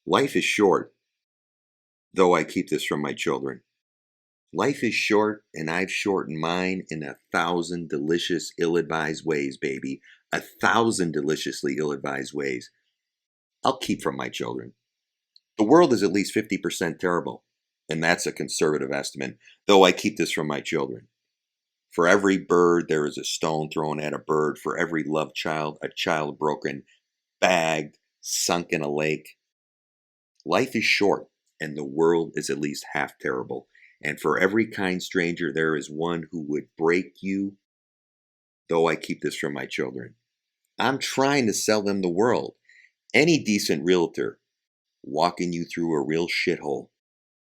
Life is short, though I keep this from my children. Life is short, and I've shortened mine in 1,000 delicious, ill-advised ways, baby. 1,000 deliciously ill-advised ways. I'll keep from my children. The world is at least 50% terrible, and that's a conservative estimate, though I keep this from my children. For every bird, there is a stone thrown at a bird. For every loved child, a child broken, bagged, sunk in a lake. Life is short, and the world is at least half terrible. And for every kind stranger, there is one who would break you, though I keep this from my children. I'm trying to sell them the world. Any decent realtor walking you through a real shithole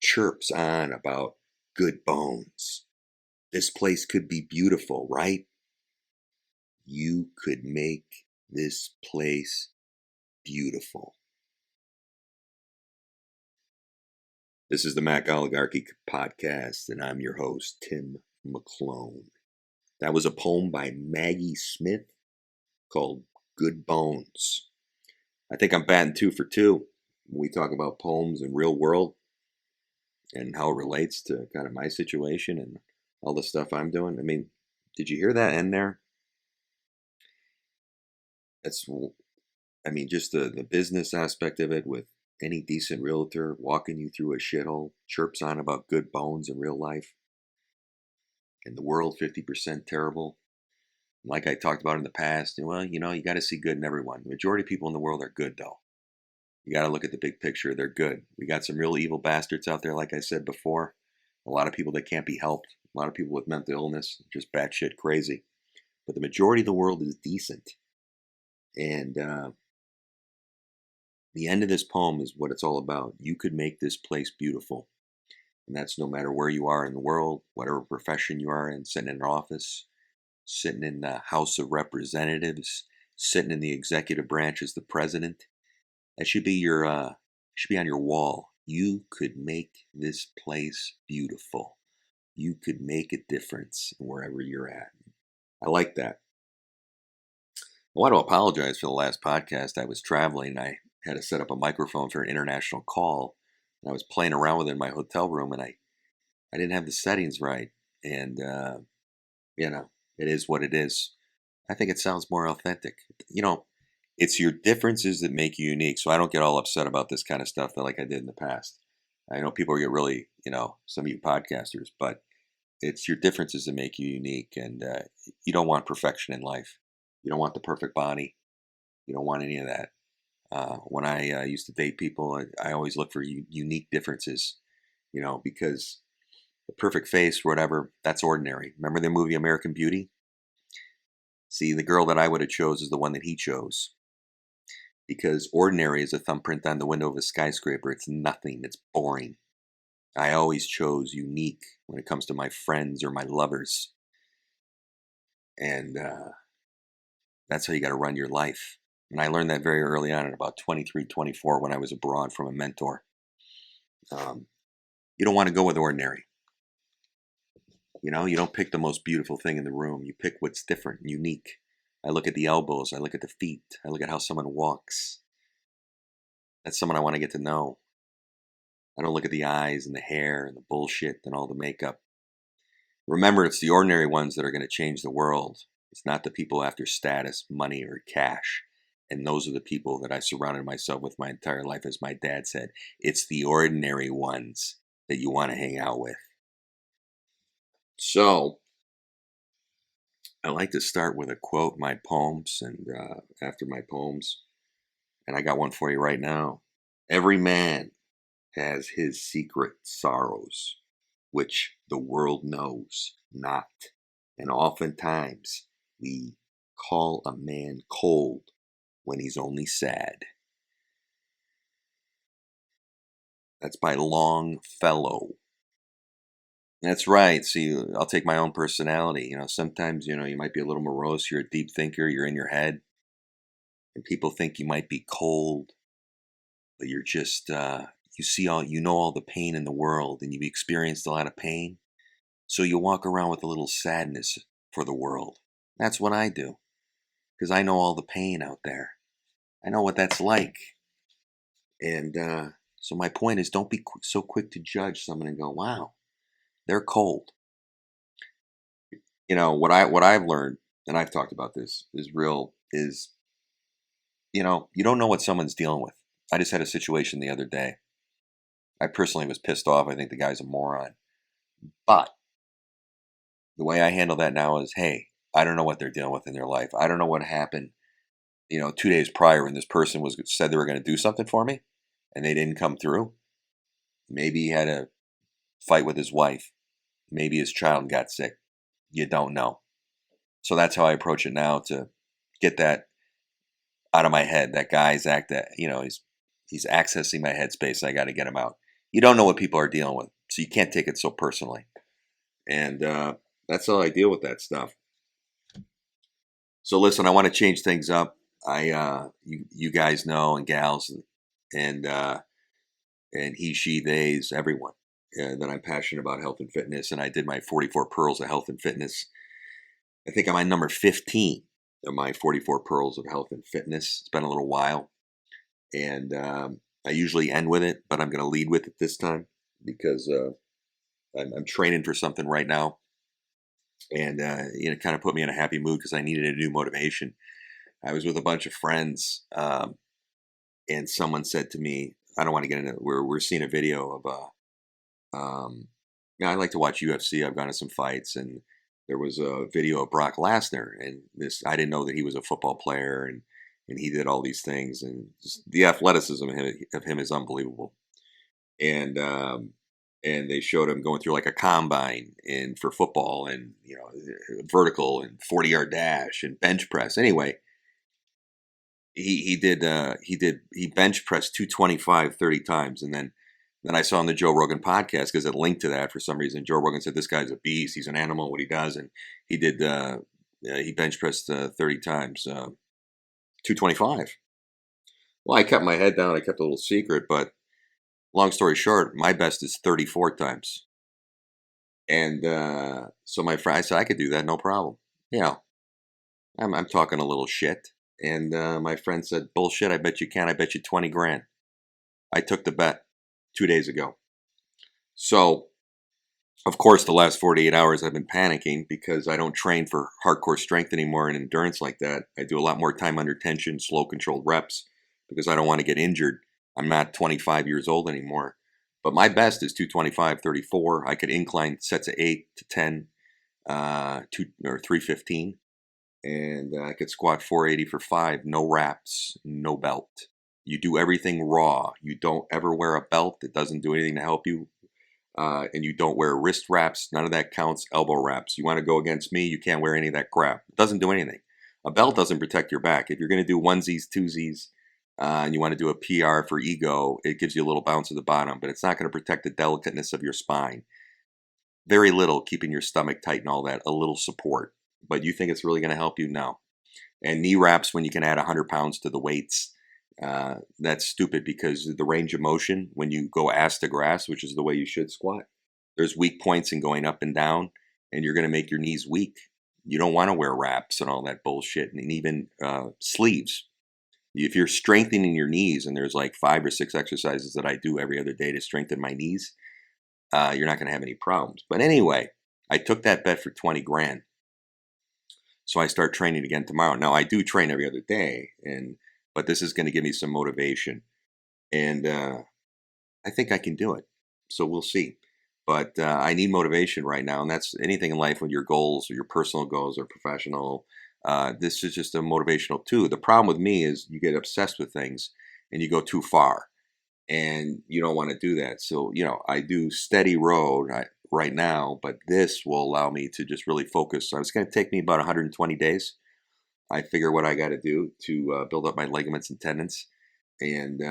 chirps on about good bones. This place could be beautiful, right? You could make this place beautiful. This is the Mac Oligarchy podcast, and I'm your host, Tim Mclone. That was a poem by Maggie Smith called Good Bones. I think I'm batting 2 for 2 when we talk about poems and real world and how it relates to kind of my situation and all the stuff I'm doing. I mean, did you hear that in there? Just the business aspect of it with any decent realtor walking you through a shithole, chirps on about good bones in real life, and the world 50% terrible. Like I talked about in the past, well, you got to see good in everyone. The majority of people in the world are good, though. You got to look at the big picture. They're good. We got some real evil bastards out there, like I said before. A lot of people that can't be helped. A lot of people with mental illness, just batshit crazy. But the majority of the world is decent. And the end of this poem is what it's all about. You could make this place beautiful. And that's no matter where you are in the world, whatever profession you are in, sitting in an office, sitting in the House of Representatives, sitting in the executive branch as the president. That should be should be on your wall. You could make this place beautiful. You could make a difference wherever you're at. I like that. I want to apologize for the last podcast. I was traveling. I had to set up a microphone for an international call. And I was playing around with it in my hotel room, and I didn't have the settings right. And, it is what it is. I think it sounds more authentic. It's your differences that make you unique. So I don't get all upset about this kind of stuff like I did in the past. I know people get really, some of you podcasters, but it's your differences that make you unique. And you don't want perfection in life. You don't want the perfect body. You don't want any of that. When I used to date people, I always look for unique differences, because the perfect face, whatever, that's ordinary. Remember the movie American Beauty? See, the girl that I would have chose is the one that he chose. Because ordinary is a thumbprint on the window of a skyscraper. It's nothing. It's boring. I always chose unique when it comes to my friends or my lovers. And that's how you got to run your life. And I learned that very early on at about 23, 24 when I was abroad from a mentor. You don't want to go with ordinary. You don't pick the most beautiful thing in the room. You pick what's different and unique. I look at the elbows. I look at the feet. I look at how someone walks. That's someone I want to get to know. I don't look at the eyes and the hair and the bullshit and all the makeup. Remember, it's the ordinary ones that are going to change the world. It's not the people after status, money, or cash. And those are the people that I surrounded myself with my entire life, as my dad said. It's the ordinary ones that you want to hang out with. So, I like to start with a quote, my poems, and after my poems. And I got one for you right now. Every man has his secret sorrows, which the world knows not. And oftentimes we call a man cold when he's only sad. That's by Longfellow. That's right. See, I'll take my own personality. Sometimes, you might be a little morose. You're a deep thinker. You're in your head. And people think you might be cold. But you're just, you know all the pain in the world. And you've experienced a lot of pain. So you walk around with a little sadness for the world. That's what I do. Because I know all the pain out there. I know what that's like. And so my point is, don't be so quick to judge someone and go, "Wow, they're cold." What I've learned, and I've talked about this, is you don't know what someone's dealing with. I just had a situation the other day. I personally was pissed off. I think the guy's a moron. But the way I handle that now is, hey, I don't know what they're dealing with in their life. I don't know what happened, 2 days prior when this person was said they were going to do something for me, and they didn't come through. Maybe he had a fight with his wife. Maybe his child got sick. You don't know. So that's how I approach it now, to get that out of my head. That guy's he's accessing my headspace. I got to get him out. You don't know what people are dealing with, so you can't take it so personally. And that's how I deal with that stuff. So listen, I want to change things up. You guys know, and gals, and and he, she, they's, everyone, that I'm passionate about health and fitness. And I did my 44 pearls of health and fitness. I think I'm on number 15 of my 44 pearls of health and fitness. It's been a little while, and I usually end with it, but I'm going to lead with it this time because I'm training for something right now, and it kind of put me in a happy mood because I needed a new motivation. I was with a bunch of friends, and someone said to me, I don't want to get into it. We're seeing a video of yeah, I like to watch UFC. I've gone to some fights, and there was a video of Brock Lesnar, and this I didn't know that he was a football player, and he did all these things, and just the athleticism of him is unbelievable. And and they showed him going through like a combine and for football, and vertical and 40-yard dash and bench press. Anyway, he bench pressed 225 30 times, and then I saw on the Joe Rogan podcast, because it linked to that for some reason. Joe Rogan said this guy's a beast, he's an animal, what he does, and he bench pressed 30 times, 225. Well, I kept my head down, I kept a little secret, but long story short, my best is 34 times. And so my friend, I said I could do that, no problem. You know, I'm talking a little shit. And my friend said, bullshit, I bet you can. I bet you 20 grand. I took the bet 2 days ago. So, of course, the last 48 hours I've been panicking because I don't train for hardcore strength anymore and endurance like that. I do a lot more time under tension, slow controlled reps, because I don't want to get injured. I'm not 25 years old anymore. But my best is 225, 34. I could incline sets of 8 to 10, 315. And I could squat 480 for 5, no wraps, no belt. You do everything raw. You don't ever wear a belt. It doesn't do anything to help you. And you don't wear wrist wraps. None of that counts. Elbow wraps. You want to go against me, you can't wear any of that crap. It doesn't do anything. A belt doesn't protect your back. If you're going to do onesies, twosies, and you want to do a PR for ego, it gives you a little bounce at the bottom, but it's not going to protect the delicateness of your spine. Very little, keeping your stomach tight and all that. A little support. But you think it's really going to help you? No. And knee wraps when you can add 100 pounds to the weights. That's stupid, because the range of motion, when you go ass to grass, which is the way you should squat, there's weak points in going up and down, and you're going to make your knees weak. You don't want to wear wraps and all that bullshit, and even sleeves. If you're strengthening your knees, and there's like 5 or 6 exercises that I do every other day to strengthen my knees, you're not going to have any problems. But anyway, I took that bet for 20 grand. So I start training again tomorrow. Now I do train every other day, but this is going to give me some motivation, and I think I can do it. So we'll see. But I need motivation right now, and that's anything in life, when your goals or your personal goals or professional. This is just a motivational too. The problem with me is you get obsessed with things and you go too far, and you don't want to do that. So I do steady road right now, but this will allow me to just really focus. So it's going to take me about 120 days. I figure what I got to do to build up my ligaments and tendons. And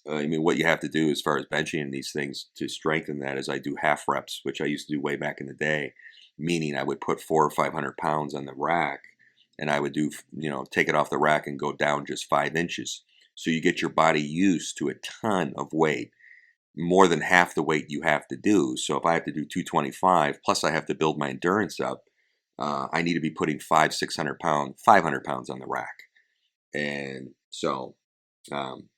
I mean, what you have to do as far as benching and these things to strengthen that is I do half reps, which I used to do way back in the day, meaning I would put 400 or 500 pounds on the rack, and I would do, take it off the rack and go down just 5 inches. So you get your body used to a ton of weight, more than half the weight you have to do. So if I have to do 225, plus I have to build my endurance up, I need to be putting 500, 600 pounds, 500 pounds on the rack. And so, um,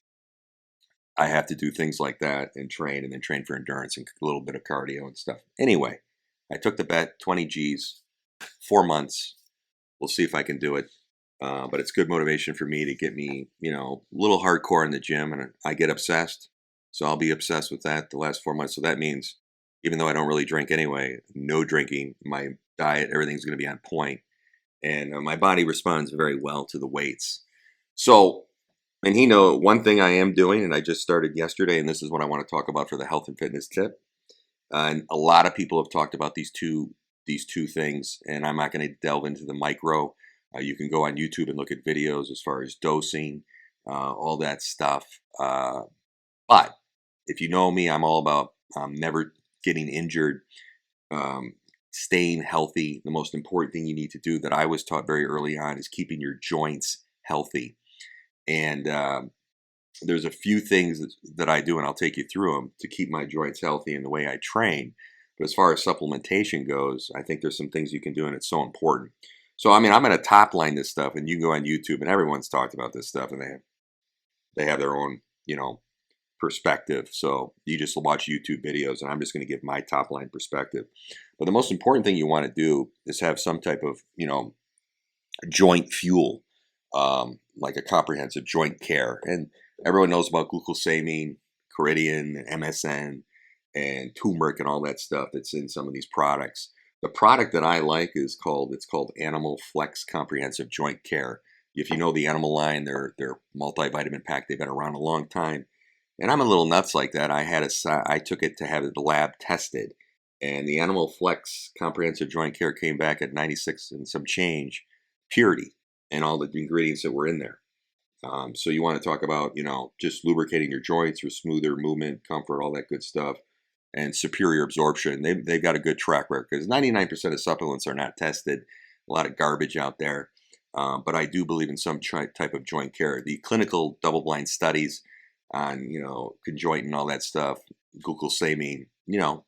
I have to do things like that and then train for endurance and a little bit of cardio and stuff. Anyway, I took the bet, 20 G's, 4 months. We'll see if I can do it. But it's good motivation for me to get me, a little hardcore in the gym, and I get obsessed. So I'll be obsessed with that the last 4 months. So that means, even though I don't really drink anyway, no drinking, my diet, everything's going to be on point, and my body responds very well to the weights. So, and one thing I am doing, and I just started yesterday, and this is what I want to talk about for the health and fitness tip. And a lot of people have talked about these two things, and I'm not going to delve into the micro. You can go on YouTube and look at videos as far as dosing, all that stuff. But if you know me, I'm all about never getting injured, um, staying healthy. The most important thing you need to do that I was taught very early on is keeping your joints healthy. And there's a few things that I do, and I'll take you through them to keep my joints healthy in the way I train. But as far as supplementation goes, I think there's some things you can do, and it's so important. So, I mean, I'm going to top line this stuff, and you can go on YouTube, and everyone's talked about this stuff, and they have their own, perspective. So you just watch YouTube videos, and I'm just going to give my top line perspective. But the most important thing you want to do is have some type of, joint fuel, like a comprehensive joint care. And everyone knows about glucosamine, Ceridian, MSN, and turmeric and all that stuff that's in some of these products. The product that I like it's called Animal Flex Comprehensive Joint Care. If you know the Animal line, they're multivitamin pack. They've been around a long time, and I'm a little nuts like that. I took it to have the lab tested, and the Animal Flex Comprehensive Joint Care came back at 96 and some change purity and all the ingredients that were in there. So you want to talk about, just lubricating your joints for smoother movement, comfort, all that good stuff, and superior absorption. They've got a good track record because 99% of supplements are not tested. A lot of garbage out there. But I do believe in some type of joint care. The clinical double-blind studies on, conjoint and all that stuff, glucosamine,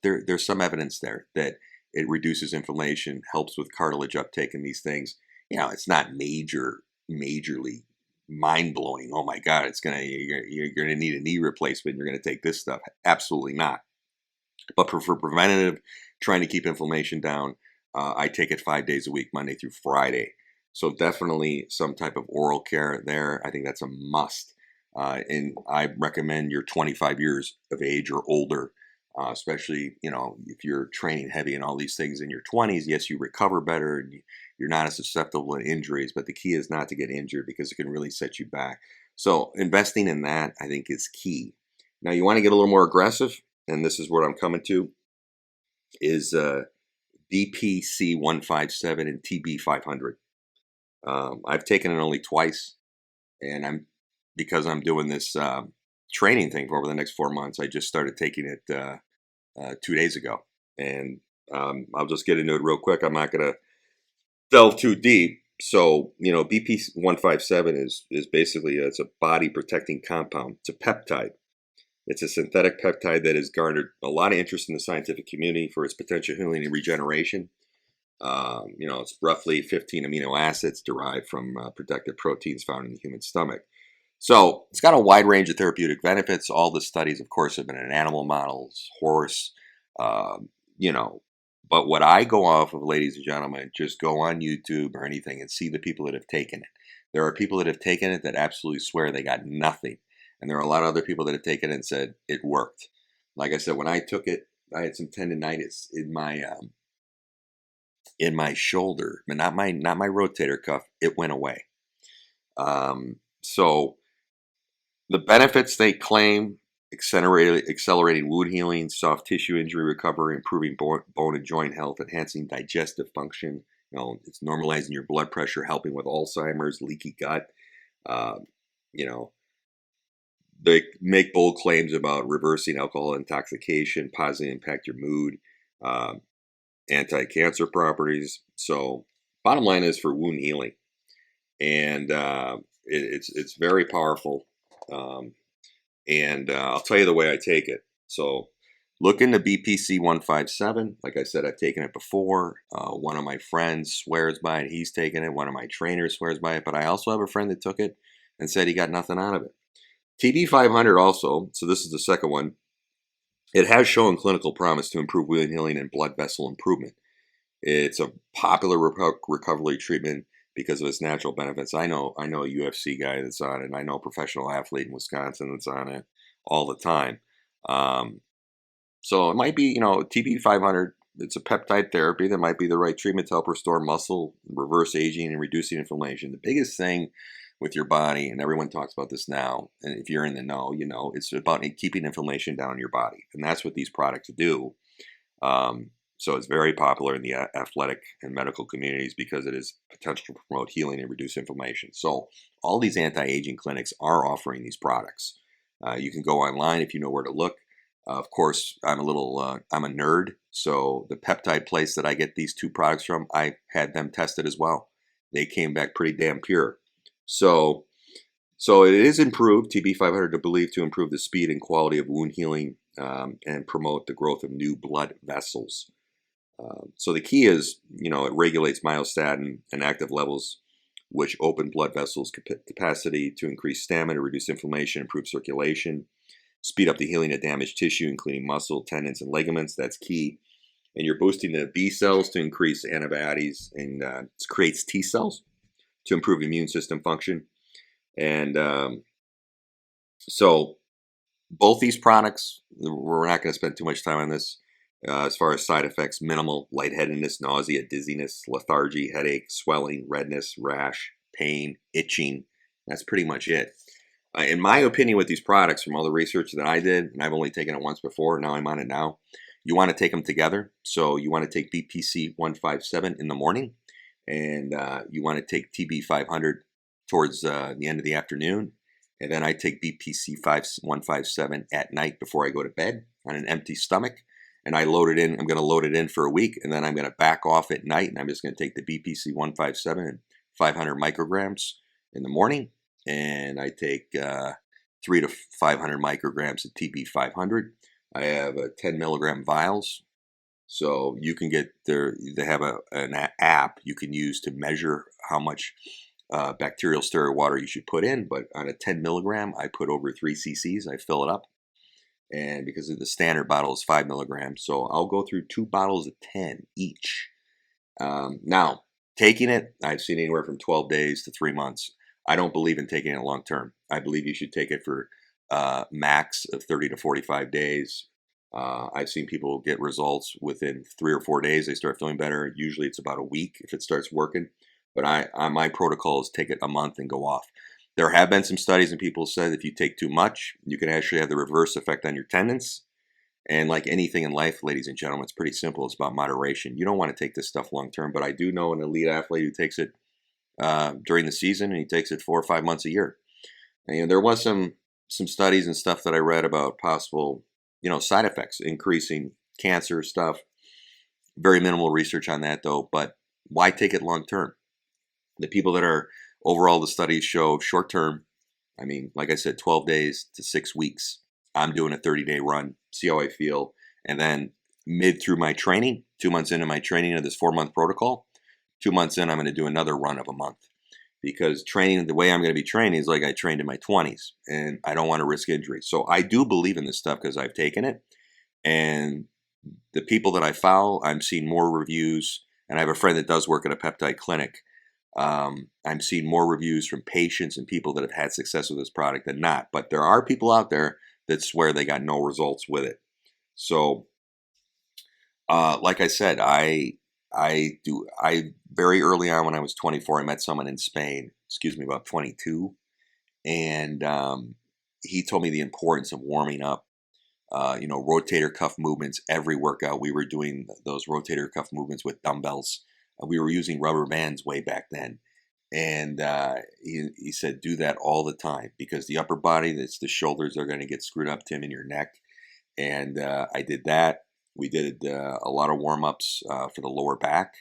there's some evidence there that it reduces inflammation, helps with cartilage uptake and these things. It's not majorly mind blowing. Oh my God, you're gonna need a knee replacement. You're gonna take this stuff. Absolutely not. But for preventative, trying to keep inflammation down, I take it 5 days a week, Monday through Friday. So definitely some type of oral care there. I think that's a must. And I recommend you're 25 years of age or older, especially, if you're training heavy and all these things in your 20s. Yes, you recover better and you're not as susceptible to injuries, but the key is not to get injured because it can really set you back. So investing in that, I think, is key. Now, you want to get a little more aggressive, and this is what I'm coming to, is BPC 157 and TB 500. I've taken it only twice, and because I'm doing this training thing for over the next 4 months. I just started taking it 2 days ago, and I'll just get into it real quick. I'm not going to delve too deep. So, BP 157 is basically it's a body protecting compound. It's a peptide. It's a synthetic peptide that has garnered a lot of interest in the scientific community for its potential healing and regeneration. It's roughly 15 amino acids derived from protective proteins found in the human stomach. So it's got a wide range of therapeutic benefits. All the studies, of course, have been in animal models, horse, you know. But what I go off of, ladies and gentlemen, just go on YouTube or anything and see the people that have taken it. There are people that have taken it that absolutely swear they got nothing. And there are a lot of other people that have taken it and said it worked. Like I said, when I took it, I had some tendonitis in my shoulder, but not my rotator cuff. It went away. So the benefits they claim: accelerating wound healing, soft tissue injury recovery, improving bone and joint health, enhancing digestive function. It's normalizing your blood pressure, helping with Alzheimer's, leaky gut. Uh, you know, they make bold claims about reversing alcohol intoxication, positively impact your mood, uh, anti-cancer properties. So, bottom line is for wound healing, and it's very powerful. And I'll tell you the way I take it. So look into BPC 157. Like I said, I've taken it before. One of my friends swears by it. He's taken it. One of my trainers swears by it. But I also have a friend that took it and said he got nothing out of it. TB500 also, so this is the second one, it has shown clinical promise to improve wound healing and blood vessel improvement. It's a popular recovery treatment because of its natural benefits. I know a UFC guy that's on it, and I know a professional athlete in Wisconsin that's on it all the time. Um, so it might be, TB 500, it's a peptide therapy that might be the right treatment to help restore muscle, reverse aging, and reducing inflammation. The biggest thing with your body, and everyone talks about this now, and if you're in the know, it's about keeping inflammation down in your body. And that's what these products do. So it's very popular in the athletic and medical communities because it is potential to promote healing and reduce inflammation. So all these anti-aging clinics are offering these products. You can go online if you know where to look. Of course, I'm a nerd, so the peptide place that I get these two products from, I had them tested as well. They came back pretty damn pure. So, so it is improved, TB500 to believe to improve the speed and quality of wound healing and promote the growth of new blood vessels. So the key is, it regulates myostatin and active levels, which open blood vessels capacity to increase stamina, reduce inflammation, improve circulation, speed up the healing of damaged tissue, including muscle, tendons, and ligaments. That's key. And you're boosting the B cells to increase antibodies and creates T cells to improve immune system function. And so both these products, we're not going to spend too much time on this. As far as side effects, minimal: lightheadedness, nausea, dizziness, lethargy, headache, swelling, redness, rash, pain, itching. That's pretty much it. In my opinion, with these products, from all the research that I did, and I've only taken it once before, now I'm on it now, you want to take them together. So you want to take BPC 157 in the morning, and you want to take TB 500 towards the end of the afternoon. And then I take BPC 157 at night before I go to bed on an empty stomach. And I load it in. I'm going to load it in for a week, and then I'm going to back off at night, and I'm just going to take the BPC 157 and 500 micrograms in the morning, and I take 300 to 500 micrograms of TB 500. I have 10 milligram vials, so you can get there. They have an app you can use to measure how much bacterial steril water you should put in. But on a 10 milligram, I put over 3 cc's. I fill it up. And because the standard bottle is 5 milligrams, so I'll go through 2 bottles of 10 each. Now, taking it, I've seen anywhere from 12 days to 3 months. I don't believe in taking it long term. I believe you should take it for max of 30 to 45 days. I've seen people get results within 3 or 4 days. They start feeling better. Usually it's about a week if it starts working. But my protocol is take it a month and go off. There have been some studies and people said if you take too much, you can actually have the reverse effect on your tendons. And like anything in life, ladies and gentlemen, it's pretty simple. It's about moderation. You don't want to take this stuff long term, but I do know an elite athlete who takes it during the season, and he takes it 4 or 5 months a year. And there was some studies and stuff that I read about possible, side effects, increasing cancer stuff. Very minimal research on that though. But why take it long term? The people that are overall, the studies show short term. I mean, like I said, 12 days to 6 weeks. I'm doing a 30-day run, see how I feel. And then mid through my training, 2 months into my training of this 4-month protocol, 2 months in, I'm going to do another run of a month. Because training, the way I'm going to be training is like I trained in my 20s, and I don't want to risk injury. So I do believe in this stuff because I've taken it. And the people that I follow, I'm seeing more reviews. And I have a friend that does work at a peptide clinic. I'm seeing more reviews from patients and people that have had success with this product than not. But there are people out there that swear they got no results with it. So, like I said, I very early on when I was 24, I met someone in Spain, about 22. And he told me the importance of warming up, rotator cuff movements. Every workout, we were doing those rotator cuff movements with dumbbells. We were using rubber bands way back then. And he said, do that all the time because the upper body, that's the shoulders, are going to get screwed up, Tim, in your neck. And I did that. We did a lot of warm-ups for the lower back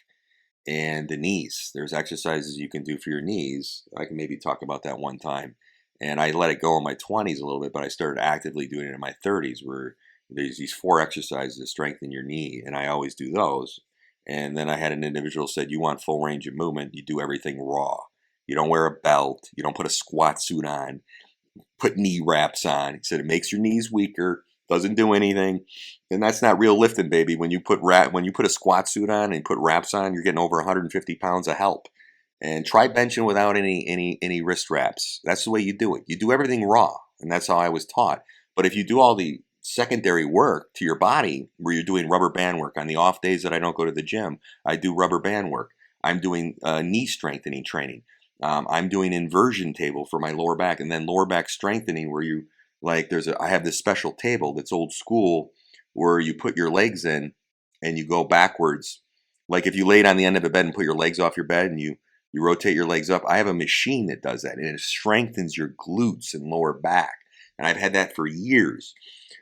and the knees. There's exercises you can do for your knees. I can maybe talk about that one time. And I let it go in my 20s a little bit, but I started actively doing it in my 30s where there's these 4 exercises to strengthen your knee, and I always do those. And then I had an individual said, you want full range of movement, you do everything raw. You don't wear a belt. You don't put a squat suit on. put knee wraps on. He said it makes your knees weaker, doesn't do anything, and that's not real lifting, baby. When you put a squat suit on and put wraps on, you're getting over 150 pounds of help. And try benching without any wrist wraps. That's the way you do it. You do everything raw, and that's how I was taught. But if you do all the secondary work to your body, where you're doing rubber band work on the off days that I don't go to the gym, I do rubber band work. I'm doing knee strengthening training. I'm doing inversion table for my lower back, and then lower back strengthening, where you I have this special table that's old school, where you put your legs in and you go backwards. Like if you laid on the end of a bed and put your legs off your bed and you rotate your legs up. I have a machine that does that, and it strengthens your glutes and lower back. And I've had that for years.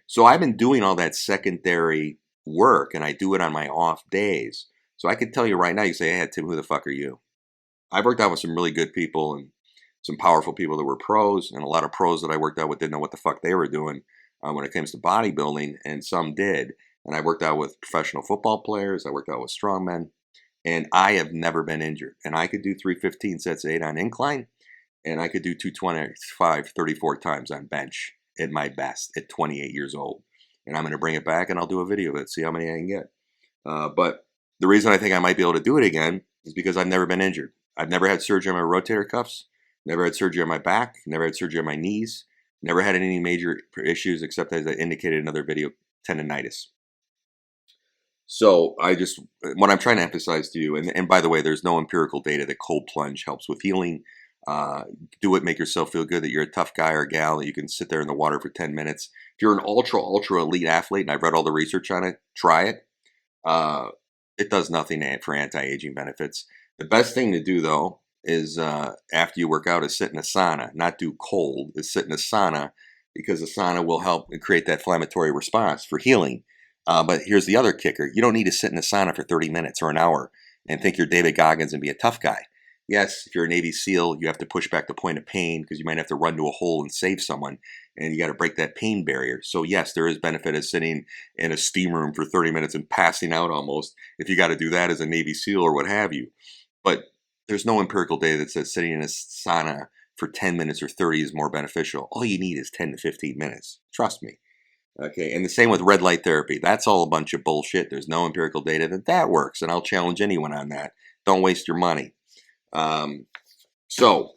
So I've been doing all that secondary work, and I do it on my off days. So I can tell you right now, you say, hey, Tim, who the fuck are you? I've worked out with some really good people and some powerful people that were pros, and a lot of pros that I worked out with didn't know what the fuck they were doing when it comes to bodybuilding, and some did. And I worked out with professional football players. I worked out with strongmen. And I have never been injured. And I could do 315 sets of 8 on incline. And I could do 225 34 times on bench at my best at 28 years old. And I'm going to bring it back and I'll do a video of it, see how many I can get. But the reason I think I might be able to do it again is because I've never been injured. I've never had surgery on my rotator cuffs. Never had surgery on my back. Never had surgery on my knees. Never had any major issues except, as I indicated in another video, tendonitis. So what I'm trying to emphasize to you, and by the way, there's no empirical data that cold plunge helps with healing. Do it, make yourself feel good that you're a tough guy or gal, that you can sit there in the water for 10 minutes. If you're an ultra elite athlete, and I've read all the research on it, try it. It does nothing for anti-aging benefits. The best thing to do, though, is after you work out, is sit in a sauna. Not do cold, is sit in a sauna, because the sauna will help create that inflammatory response for healing. But here's the other kicker. You don't need to sit in a sauna for 30 minutes or an hour and think you're David Goggins and be a tough guy. Yes, if you're a Navy SEAL, you have to push back the point of pain because you might have to run to a hole and save someone, and you got to break that pain barrier. So yes, there is benefit of sitting in a steam room for 30 minutes and passing out almost, if you got to do that as a Navy SEAL or what have you. But there's no empirical data that says sitting in a sauna for 10 minutes or 30 is more beneficial. All you need is 10 to 15 minutes. Trust me. Okay, and the same with red light therapy. That's all a bunch of bullshit. There's no empirical data that works, and I'll challenge anyone on that. Don't waste your money. So,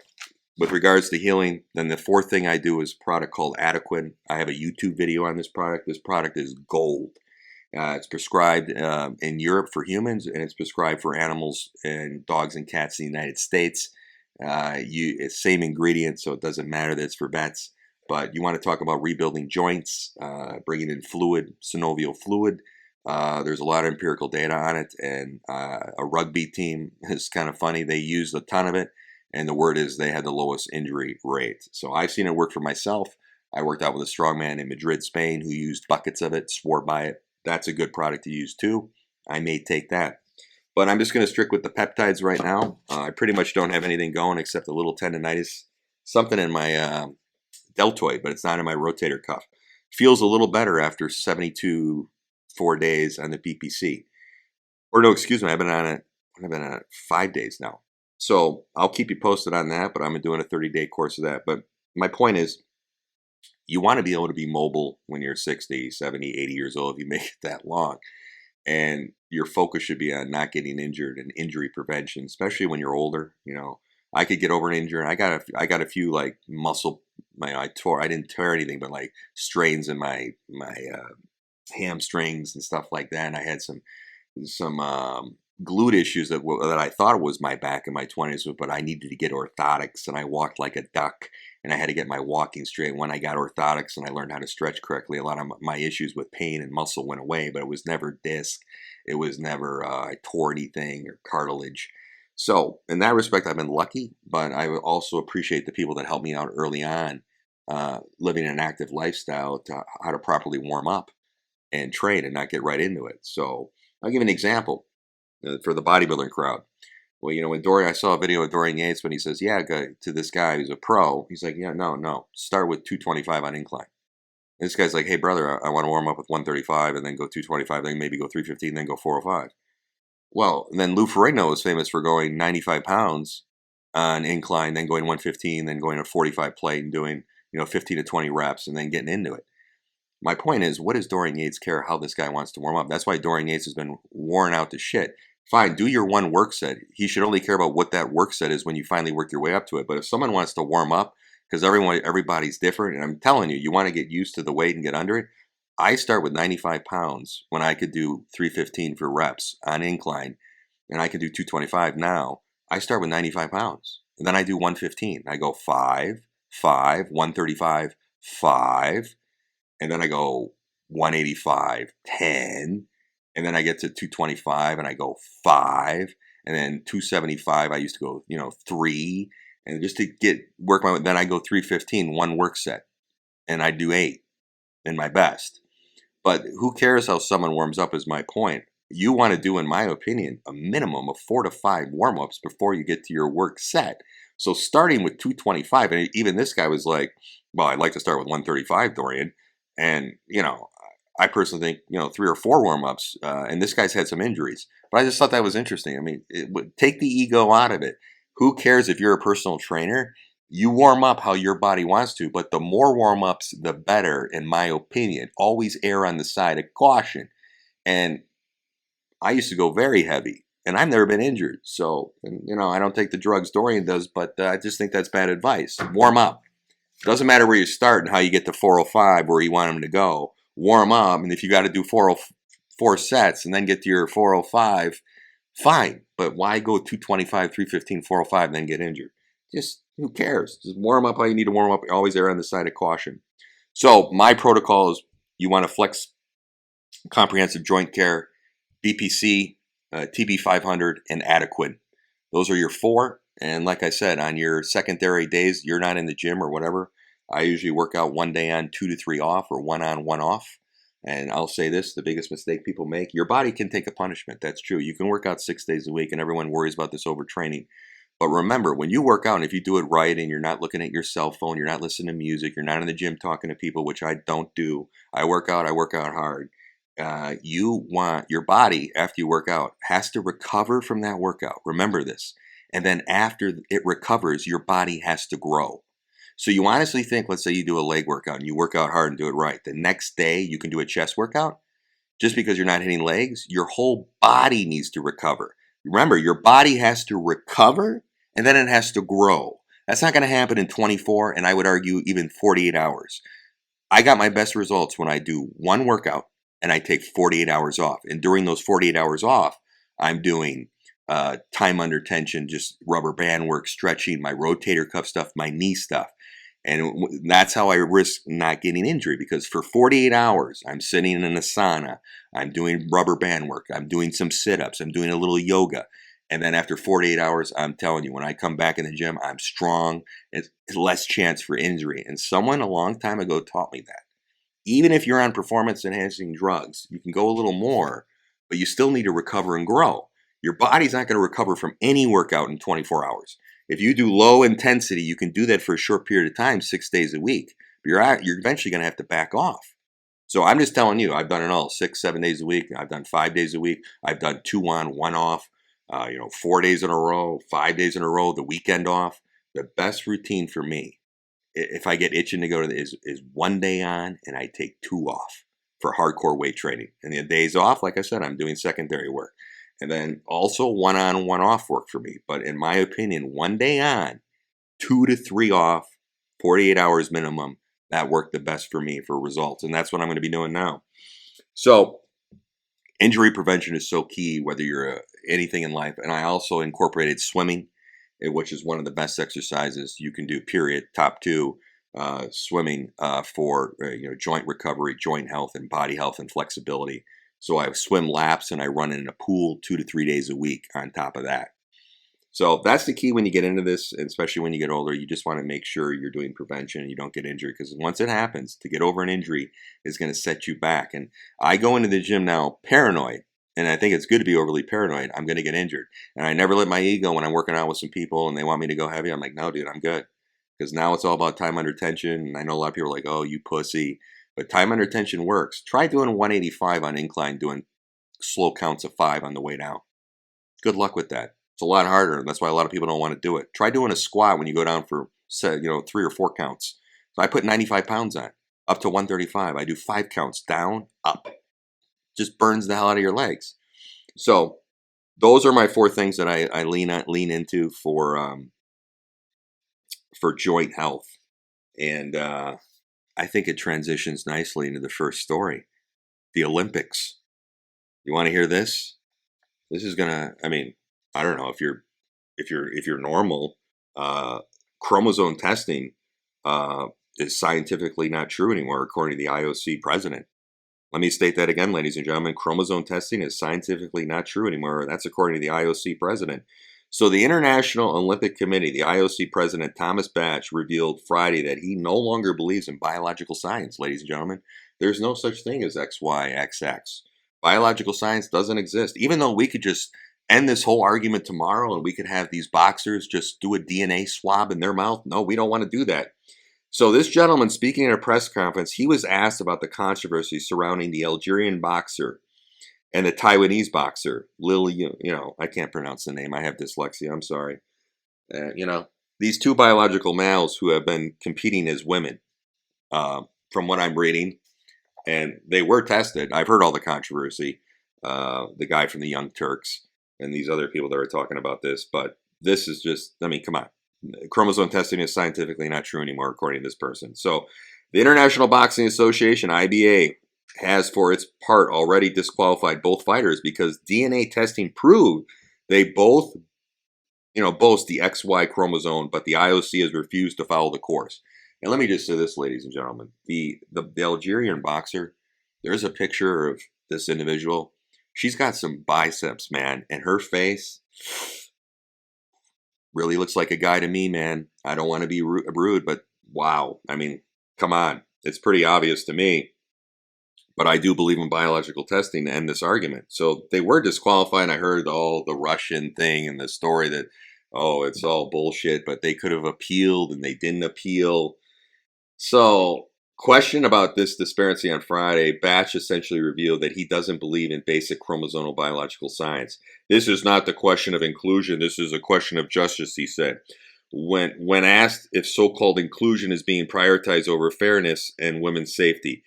with regards to healing, then the fourth thing I do is a product called Adequate. I have a YouTube video on this product. This product is gold. It's prescribed in Europe for humans, and it's prescribed for animals and dogs and cats in the United States. It's same ingredient, so it doesn't matter that it's for vets. But you want to talk about rebuilding joints, bringing in fluid, synovial fluid. There's a lot of empirical data on it, and a rugby team is kind of funny. They used a ton of it, and the word is they had the lowest injury rate. So I've seen it work for myself. I worked out with a strongman in Madrid, Spain, who used buckets of it, swore by it. That's a good product to use too. I may take that. But I'm just going to stick with the peptides right now. I pretty much don't have anything going except a little tendonitis, something in my deltoid, but it's not in my rotator cuff. Feels a little better after 72 4 days on the PPC. Or no, excuse me, I've been on it 5 days now. So I'll keep you posted on that, but I'm doing a 30-day course of that. But my point is, you want to be able to be mobile when you're 60, 70, 80 years old if you make it that long. And your focus should be on not getting injured and injury prevention, especially when you're older. You know, I could get over an injury. I got a few like muscle. I didn't tear anything, but like strains in my hamstrings and stuff like that. And I had some glute issues that I thought was my back in my 20s, but I needed to get orthotics, and I walked like a duck, and I had to get my walking straight. When I got orthotics and I learned how to stretch correctly, a lot of my issues with pain and muscle went away, but it was never disc. It was never I tore anything or cartilage. So in that respect, I've been lucky, but I also appreciate the people that helped me out early on, living an active lifestyle, to how to properly warm up and train and not get right into it. So I'll give an example for the bodybuilding crowd. Well, you know, when I saw a video of Dorian Yates when he says, yeah, to this guy who's a pro, he's like, yeah, no, start with 225 on incline. And this guy's like, hey, brother, I want to warm up with 135 and then go 225, then maybe go 315, then go 405. Well, and then Lou Ferrigno was famous for going 95 pounds on incline, then going 115, then going a 45 plate and doing 15 to 20 reps and then getting into it. My point is, what does Dorian Yates care how this guy wants to warm up? That's why Dorian Yates has been worn out to shit. Fine, do your one work set. He should only care about what that work set is when you finally work your way up to it. But if someone wants to warm up, because everybody's different, and I'm telling you, you want to get used to the weight and get under it. I start with 95 pounds when I could do 315 for reps on incline, and I can do 225 now. I start with 95 pounds, and then I do 115. I go 5, 5, 135, 5, and then I go 185, 10, and then I get to 225 and I go 5, and then 275 I used to go, 3, and just to work my, then I go 315, one work set, and I do 8 in my best. But who cares how someone warms up is my point. You want to do, in my opinion, a minimum of 4 to 5 warm-ups before you get to your work set. So starting with 225, and even this guy was like, well, I'd like to start with 135, Dorian. And, I personally think, 3 or 4 warm-ups, and this guy's had some injuries. But I just thought that was interesting. I mean, it would take the ego out of it. Who cares if you're a personal trainer? You warm up how your body wants to, but the more warm-ups, the better, in my opinion. Always err on the side of caution. And I used to go very heavy, and I've never been injured. So, I don't take the drugs Dorian does, but I just think that's bad advice. Warm up. Doesn't matter where you start and how you get to 405, where you want them to go. Warm up, and if you got to do 4 sets and then get to your 405, fine. But why go 225, 315, 405, and then get injured? Just, who cares? Just warm up how you need to warm up. Always err on the side of caution. So my protocol is, you want to flex comprehensive joint care, BPC, TB500, and adequate. Those are your 4. And like I said, on your secondary days, you're not in the gym or whatever, I usually work out 1 day on, 2 to 3 off, or 1 on, 1 off. And I'll say this, the biggest mistake people make, your body can take a punishment. That's true. You can work out 6 days a week, and everyone worries about this overtraining. But remember, when you work out, and if you do it right, and you're not looking at your cell phone, you're not listening to music, you're not in the gym talking to people, which I don't do. I work out hard. You want your body, after you work out, has to recover from that workout. Remember this. And then after it recovers, your body has to grow. So you honestly think, let's say you do a leg workout and you work out hard and do it right. The next day you can do a chest workout. Just because you're not hitting legs, your whole body needs to recover. Remember, your body has to recover and then it has to grow. That's not going to happen in 24, and I would argue even 48 hours. I got my best results when I do one workout and I take 48 hours off. And during those 48 hours off, I'm doing time under tension, just rubber band work, stretching, my rotator cuff stuff, my knee stuff. And that's how I risk not getting injured, because for 48 hours, I'm sitting in a sauna, I'm doing rubber band work, I'm doing some sit-ups, I'm doing a little yoga. And then after 48 hours, I'm telling you, when I come back in the gym, I'm strong. It's less chance for injury. And someone a long time ago taught me that. Even if you're on performance-enhancing drugs, you can go a little more, but you still need to recover and grow. Your body's not going to recover from any workout in 24 hours. If you do low intensity, you can do that for a short period of time, 6 days a week. But you're eventually going to have to back off. So I'm just telling you, I've done it all 6, 7 days a week. I've done 5 days a week. I've done 2 on, 1 off. 4 days in a row, 5 days in a row, the weekend off. The best routine for me, if I get itching to go to is 1 day on and I take 2 off for hardcore weight training. And the days off, like I said, I'm doing secondary work. And then also 1 on, 1 off work for me. But in my opinion, 1 day on, 2 to 3 off, 48 hours minimum, that worked the best for me for results. And that's what I'm going to be doing now. So injury prevention is so key, whether you're anything in life. And I also incorporated swimming, which is one of the best exercises you can do, period. Top 2, swimming for joint recovery, joint health, and body health and flexibility. So I swim laps and I run in a pool 2 to 3 days a week on top of that. So that's the key when you get into this, and especially when you get older. You just want to make sure you're doing prevention and you don't get injured, because once it happens, to get over an injury is going to set you back. And I go into the gym now paranoid, and I think it's good to be overly paranoid. I'm going to get injured. And I never let my ego, when I'm working out with some people and they want me to go heavy, I'm like, no, dude, I'm good. Because now it's all about time under tension. And I know a lot of people are like, oh, you pussy. But time under tension works. Try doing 185 on incline, doing slow counts of 5 on the way down. Good luck with that. It's a lot harder, and that's why a lot of people don't want to do it. Try doing a squat when you go down for 3 or 4 counts. So I put 95 pounds on, up to 135. I do 5 counts, down, up. Just burns the hell out of your legs. So those are my 4 things that I lean into for joint health. And I think it transitions nicely into the first story, the Olympics. You want to hear this? This is gonna. I mean, I don't know if you're normal. Uh, Chromosome testing is scientifically not true anymore, according to the IOC president. Let me state that again, ladies and gentlemen. Chromosome testing is scientifically not true anymore. That's according to the IOC president. So the International Olympic Committee, the IOC president, Thomas Bach, revealed Friday that he no longer believes in biological science, ladies and gentlemen. There's no such thing as XYXX. Biological science doesn't exist. Even though we could just end this whole argument tomorrow and we could have these boxers just do a DNA swab in their mouth. No, we don't want to do that. So this gentleman, speaking at a press conference, he was asked about the controversy surrounding the Algerian boxer and the Taiwanese boxer, Lily, I can't pronounce the name. I have dyslexia. I'm sorry. These 2 biological males who have been competing as women, from what I'm reading, and they were tested. I've heard all the controversy, the guy from the Young Turks and these other people that are talking about this, but this is just, come on. Chromosome testing is scientifically not true anymore, according to this person. So the International Boxing Association, IBA, has for its part already disqualified both fighters because DNA testing proved they both, boast the XY chromosome, but the IOC has refused to follow the course. And let me just say this, ladies and gentlemen, the Algerian boxer, there's a picture of this individual. She's got some biceps, man, and her face really looks like a guy to me, man. I don't want to be rude, but wow. Come on. It's pretty obvious to me. But I do believe in biological testing to end this argument. So they were disqualified. I heard all the Russian thing and the story that, it's all bullshit, but they could have appealed and they didn't appeal. So, question about this disparity on Friday, Batch essentially revealed that he doesn't believe in basic chromosomal biological science. This is not the question of inclusion. This is a question of justice, he said. When asked if so-called inclusion is being prioritized over fairness and women's safety,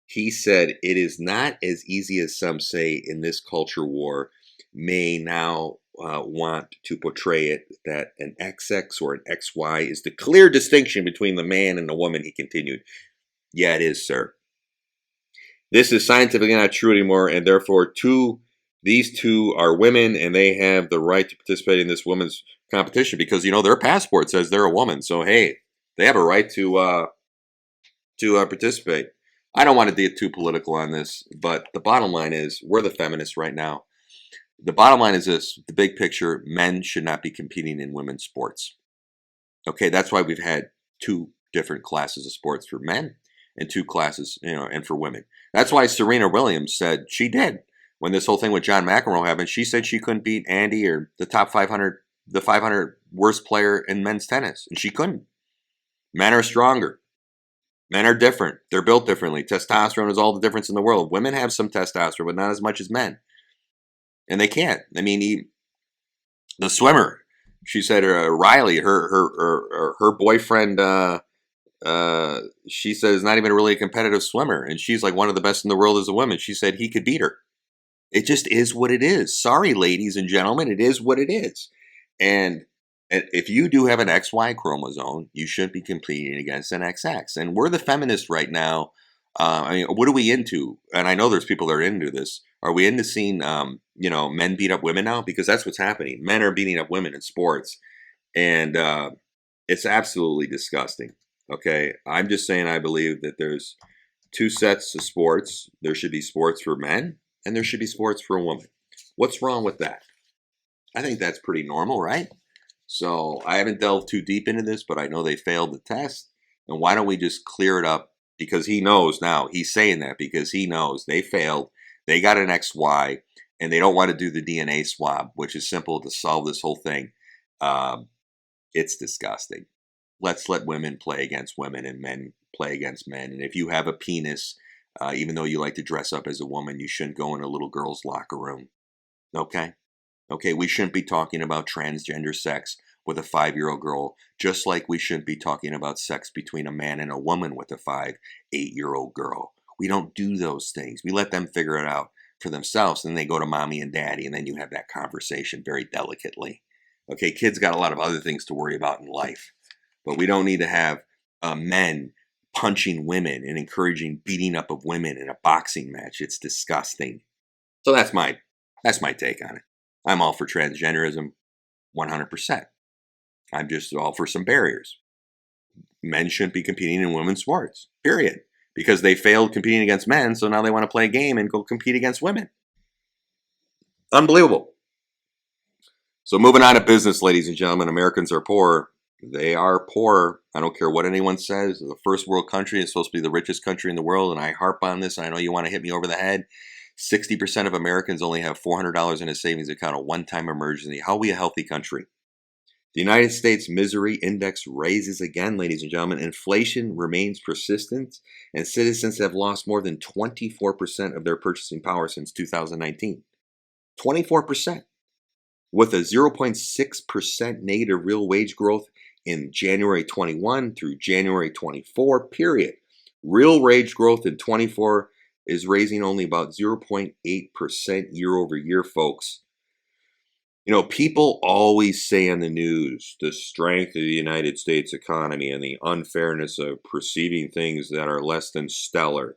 he said, it is not as easy as some say in this culture war may now want to portray it, that an XX or an XY is the clear distinction between the man and the woman, he continued. Yeah, it is, sir. This is scientifically not true anymore, and therefore these 2 are women, and they have the right to participate in this women's competition because, their passport says they're a woman. So, hey, they have a right to participate. I don't want to get too political on this, but the bottom line is we're the feminists right now. The bottom line is this, the big picture, men should not be competing in women's sports. Okay, that's why we've had 2 different classes of sports for men and 2 classes, and for women. That's why Serena Williams said she did. When this whole thing with John McEnroe happened, she said she couldn't beat Andy or the top 500, the 500 worst player in men's tennis, and she couldn't. Men are stronger. Men are different. They're built differently. Testosterone is all the difference in the world. Women have some testosterone, but not as much as men. And they can't. The swimmer, she said, Riley, her boyfriend, she said, is not even really a competitive swimmer. And she's like one of the best in the world as a woman. She said he could beat her. It just is what it is. Sorry, ladies and gentlemen, it is what it is. And if you do have an XY chromosome, you shouldn't be competing against an XX. And we're the feminists right now. What are we into? And I know there's people that are into this. Are we into seeing, men beat up women now? Because that's what's happening. Men are beating up women in sports. And it's absolutely disgusting. Okay? I'm just saying I believe that there's 2 sets of sports. There should be sports for men, and there should be sports for a woman. What's wrong with that? I think that's pretty normal, right? So I haven't delved too deep into this, but I know they failed the test. And why don't we just clear it up? Because he knows now. He's saying that because he knows they failed. They got an XY, and they don't want to do the DNA swab, which is simple to solve this whole thing. It's disgusting. Let's let women play against women and men play against men. And if you have a penis, even though you like to dress up as a woman, you shouldn't go in a little girl's locker room. Okay? Okay, we shouldn't be talking about transgender sex with a 5-year-old girl, just like we shouldn't be talking about sex between a man and a woman with a 8-year-old girl. We don't do those things. We let them figure it out for themselves, and they go to mommy and daddy, and then you have that conversation very delicately. Okay, kids got a lot of other things to worry about in life, but we don't need to have men punching women and encouraging beating up of women in a boxing match. It's disgusting. So that's my take on it. I'm all for transgenderism, 100%. I'm just all for some barriers. Men shouldn't be competing in women's sports, period. Because they failed competing against men, so now they want to play a game and go compete against women. Unbelievable. So moving on to business, ladies and gentlemen, Americans are poor. They are poor. I don't care what anyone says. The first world country is supposed to be the richest country in the world, and I harp on this. I know you want to hit me over the head. 60% of Americans only have $400 in a savings account, a one-time emergency. How are we a healthy country? The United States Misery Index raises again, ladies and gentlemen. Inflation remains persistent, and citizens have lost more than 24% of their purchasing power since 2019. 24%. With a 0.6% negative real wage growth in January 21 through January 24, period. Real wage growth in 24 is raising only about 0.8% year over year, folks. You know, people always say on the news the strength of the United States economy and the unfairness of perceiving things that are less than stellar.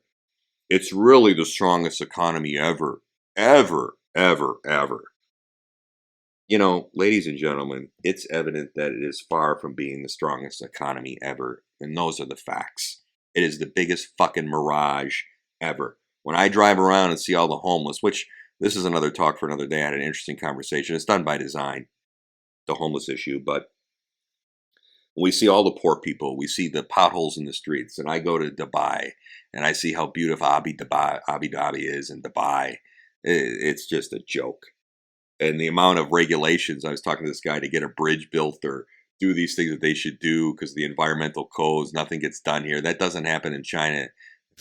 It's really the strongest economy ever, ever, ever, ever. You know, ladies and gentlemen, it's evident that it is far from being the strongest economy ever, and those are the facts. It is the biggest fucking mirage ever. When I drive around and see all the homeless, which this is another talk for another day. I had an interesting conversation. It's done by design, the homeless issue. But when we see all the poor people, we see the potholes in the streets. And I go to Dubai and I see how beautiful Abu Dhabi is in Dubai. It's just a joke. And the amount of regulations, I was talking to this guy to get a bridge built or do these things that they should do because the environmental codes, nothing gets done here. That doesn't happen in China.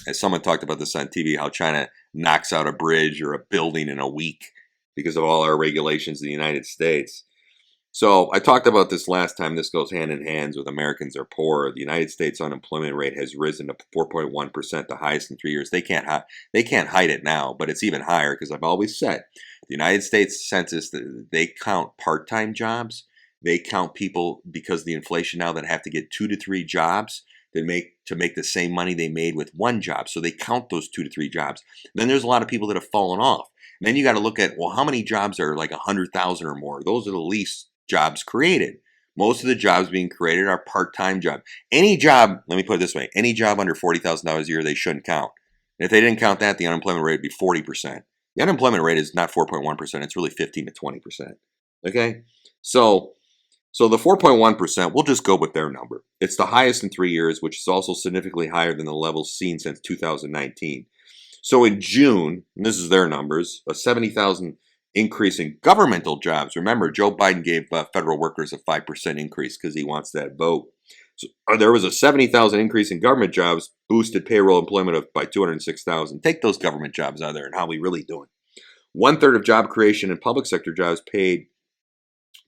As someone talked about this on TV, how China knocks out a bridge or a building in a week because of all our regulations in the United States. So I talked about this last time. This goes hand in hand with Americans are poor. The United States unemployment rate has risen to 4.1%, the highest in 3 years. They can't hide it now, but it's even higher because I've always said the United States Census, they count part-time jobs. They count people because of the inflation now that have to get 2 to 3 jobs to make the same money they made with one job. So they count those 2 to 3 jobs. Then there's a lot of people that have fallen off. And then you got to look at, well, how many jobs are like 100,000 or more? Those are the least jobs created. Most of the jobs being created are part-time jobs. Any job, let me put it this way, any job under $40,000 a year, they shouldn't count. And if they didn't count that, the unemployment rate would be 40%. The unemployment rate is not 4.1%, it's really 15 to 20%. Okay? So the 4.1%, we'll just go with their number. It's the highest in 3 years, which is also significantly higher than the levels seen since 2019. So in June, and this is their numbers, a 70,000 increase in governmental jobs. Remember, Joe Biden gave federal workers a 5% increase because he wants that vote. So there was a 70,000 increase in government jobs, boosted payroll employment by 206,000. Take those government jobs out of there, and how are we really doing? 1/3 of job creation in public sector jobs paid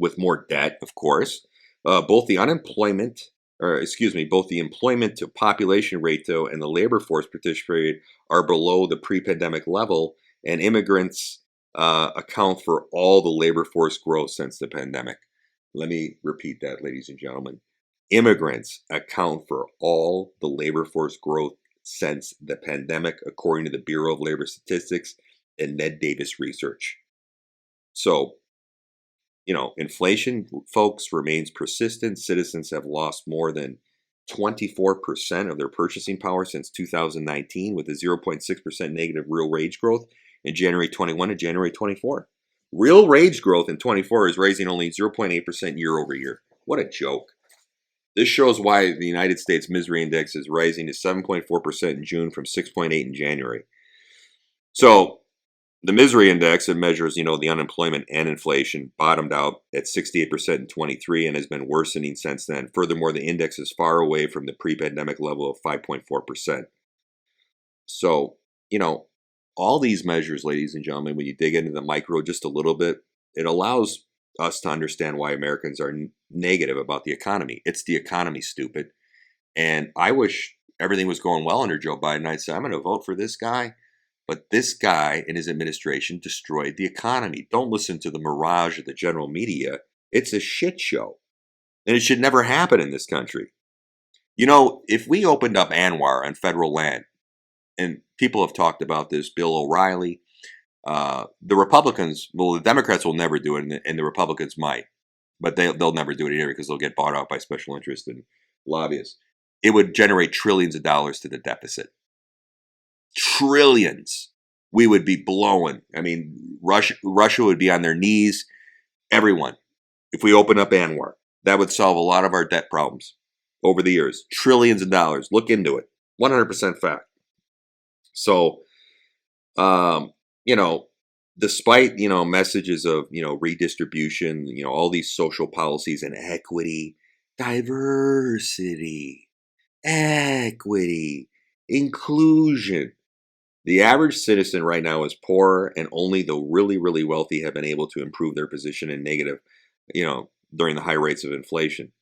with more debt, of course. Both the employment to population ratio and the labor force participation rate are below the pre-pandemic level, and immigrants account for all the labor force growth since the pandemic. Let me repeat that, ladies and gentlemen. Immigrants account for all the labor force growth since the pandemic, according to the Bureau of Labor Statistics and Ned Davis research. So, you know, inflation, folks, remains persistent. Citizens have lost more than 24% of their purchasing power since 2019, with a 0.6% negative real wage growth in January 21 to January 24. Real wage growth in 24 is raising only 0.8% year over year. What a joke. This shows why the United States Misery Index is rising to 7.4% in June from 6.8% in January. So the Misery Index, it measures, you know, the unemployment and inflation, bottomed out at 68% in 23 and has been worsening since then. Furthermore, the index is far away from the pre-pandemic level of 5.4%. So, you know, all these measures, ladies and gentlemen, when you dig into the micro just a little bit, it allows us to understand why Americans are negative about the economy. It's the economy, stupid. And I wish everything was going well under Joe Biden. I'd say, I'm going to vote for this guy. But this guy and his administration destroyed the economy. Don't listen to the mirage of the general media. It's a shit show. And it should never happen in this country. You know, if we opened up Anwar on federal land, and people have talked about this, Bill O'Reilly, the Republicans, well, the Democrats will never do it, and the Republicans might. But they'll never do it either because they'll get bought out by special interests and lobbyists. It would generate trillions of dollars to the deficit. Trillions. We would be blowing. I mean, Russia would be on their knees. Everyone. If we open up Anwar, that would solve a lot of our debt problems over the years. Trillions of dollars. Look into it. 100% fact. So, you know, despite, messages of, redistribution, all these social policies and equity, diversity, equity, inclusion. The average citizen right now is poor, and only the really, really wealthy have been able to improve their position in negative, during the high rates of inflation.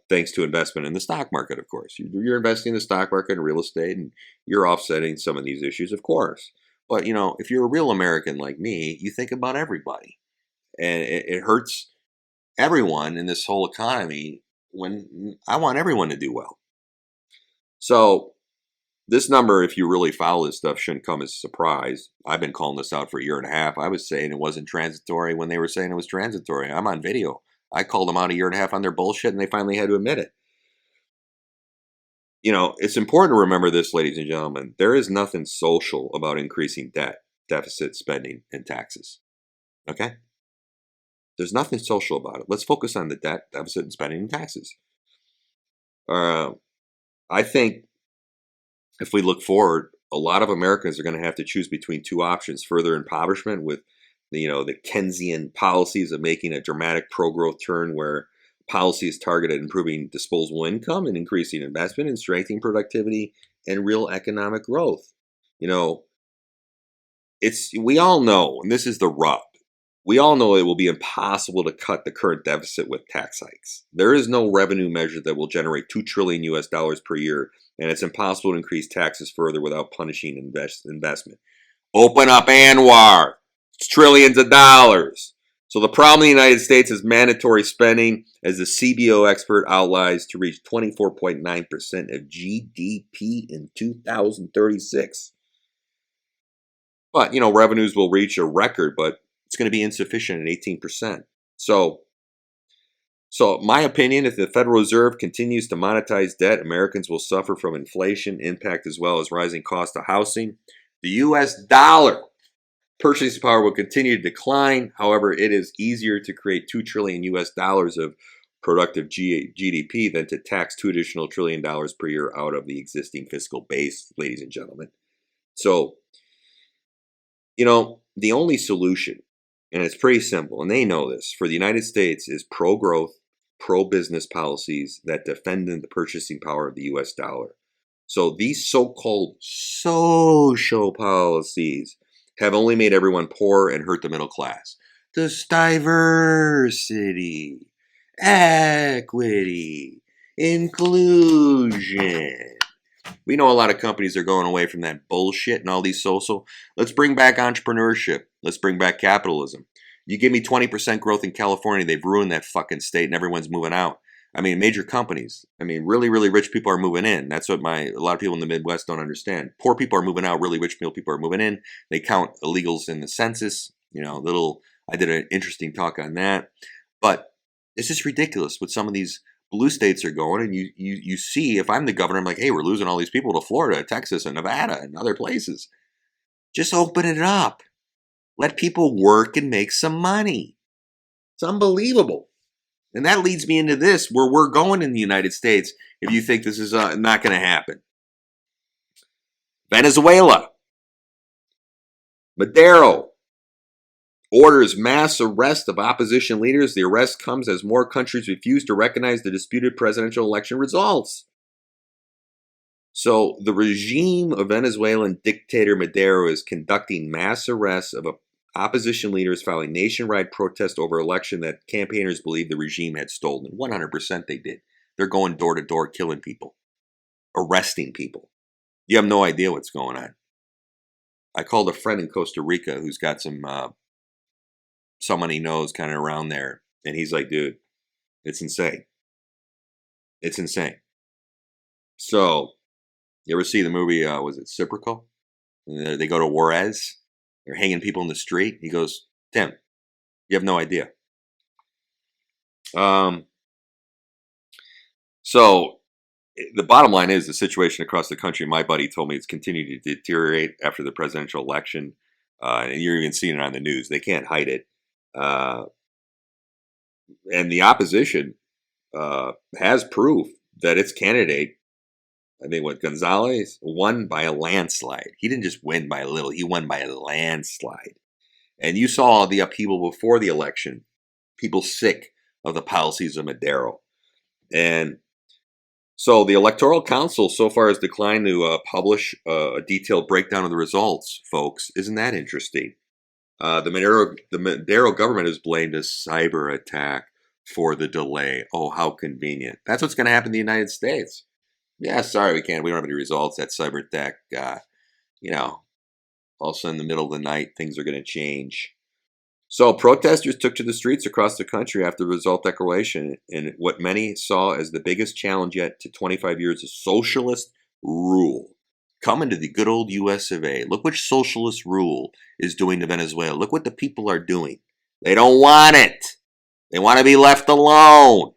Thanks to investment in the stock market, of course. You're investing in the stock market and real estate, and you're offsetting some of these issues, of course. But, if you're a real American like me, you think about everybody. And it hurts everyone in this whole economy when I want everyone to do well. So this number, if you really follow this stuff, shouldn't come as a surprise. I've been calling this out for a year and a half. I was saying it wasn't transitory when they were saying it was transitory. I'm on video. I called them out a year and a half on their bullshit, and they finally had to admit it. It's important to remember this, ladies and gentlemen. There is nothing social about increasing debt, deficit, spending, and taxes. Okay? There's nothing social about it. Let's focus on the debt, deficit, and spending, and taxes. I think if we look forward, a lot of Americans are going to have to choose between two options: further impoverishment with, the Keynesian policies of making a dramatic pro-growth turn where policy is targeted at improving disposable income and increasing investment and strengthening productivity and real economic growth. We all know, and this is the rub, we all know it will be impossible to cut the current deficit with tax hikes. There is no revenue measure that will generate $2 trillion US per year, and it's impossible to increase taxes further without punishing investment. Open up Anwar. It's trillions of dollars. So the problem in the United States is mandatory spending, as the CBO expert outlines, to reach 24.9% of GDP in 2036. But, revenues will reach a record, but it's going to be insufficient at 18%. So my opinion, if the Federal Reserve continues to monetize debt, Americans will suffer from inflation impact as well as rising cost of housing. The U.S. dollar purchasing power will continue to decline. However, it is easier to create $2 trillion US of productive GDP than to tax $2 additional trillion per year out of the existing fiscal base, ladies and gentlemen. So, the only solution, and it's pretty simple, and they know this, for the United States is pro-growth, pro-business policies that defend the purchasing power of the U.S. dollar. So these so-called social policies have only made everyone poor and hurt the middle class. This diversity, equity, inclusion. We know a lot of companies are going away from that bullshit and all these social. Let's bring back entrepreneurship. Let's bring back capitalism. You give me 20% growth in California, they've ruined that fucking state and everyone's moving out. I mean, major companies. I mean, really, really rich people are moving in. That's what a lot of people in the Midwest don't understand. Poor people are moving out. Really rich people are moving in. They count illegals in the census. I did an interesting talk on that. But it's just ridiculous what some of these blue states are going. And you see, if I'm the governor, I'm like, hey, we're losing all these people to Florida, Texas, and Nevada, and other places. Just open it up. Let people work and make some money. It's unbelievable. And that leads me into this, where we're going in the United States, if you think this is not going to happen. Venezuela. Maduro orders mass arrest of opposition leaders. The arrest comes as more countries refuse to recognize the disputed presidential election results. So the regime of Venezuelan dictator Maduro is conducting mass arrests of Opposition leaders filing nationwide protest over election that campaigners believe the regime had stolen. 100% they did. They're going door to door killing people, arresting people. You have no idea what's going on. I called a friend in Costa Rica who's got someone he knows kind of around there, and he's like, dude, it's insane. It's insane. So, you ever see the movie, was it Reciprocal? They go to Juarez. They're hanging people in the street. He goes, Tim, you have no idea. So, the bottom line is the situation across the country, my buddy told me, it's continued to deteriorate after the presidential election. And you're even seeing it on the news. They can't hide it. And the opposition has proof that its candidate, I think what Gonzalez, won by a landslide. He didn't just win by a little, he won by a landslide. And you saw the upheaval before the election. People sick of the policies of Maduro. And so the Electoral Council so far has declined to publish a detailed breakdown of the results, folks. Isn't that interesting? The Maduro government has blamed a cyber attack for the delay. Oh, how convenient. That's what's going to happen in the United States. Yeah, sorry, we don't have any results. That cyber attack, all of a sudden in the middle of the night, things are going to change. So protesters took to the streets across the country after the result declaration in what many saw as the biggest challenge yet to 25 years of socialist rule. Coming to the good old US of A. Look what socialist rule is doing to Venezuela. Look what the people are doing. They don't want it. They want to be left alone.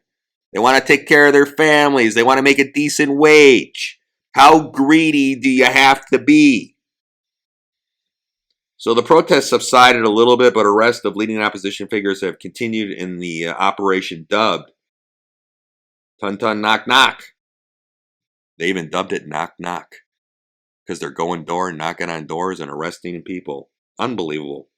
They want to take care of their families. They want to make a decent wage. How greedy do you have to be? So the protests subsided a little bit, but arrests of leading opposition figures have continued in the operation dubbed Tun Tun Knock Knock. They even dubbed it Knock Knock because they're going door and knocking on doors and arresting people. Unbelievable.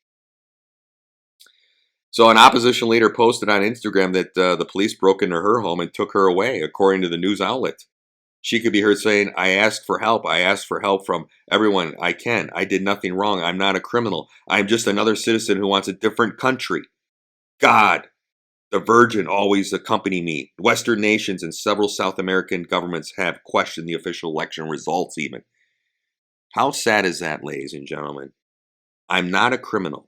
So an opposition leader posted on Instagram that the police broke into her home and took her away, according to the news outlet. She could be heard saying, I asked for help. I asked for help from everyone I can. I did nothing wrong. I'm not a criminal. I'm just another citizen who wants a different country. God, the Virgin always accompany me. Western nations and several South American governments have questioned the official election results even. How sad is that, ladies and gentlemen? I'm not a criminal.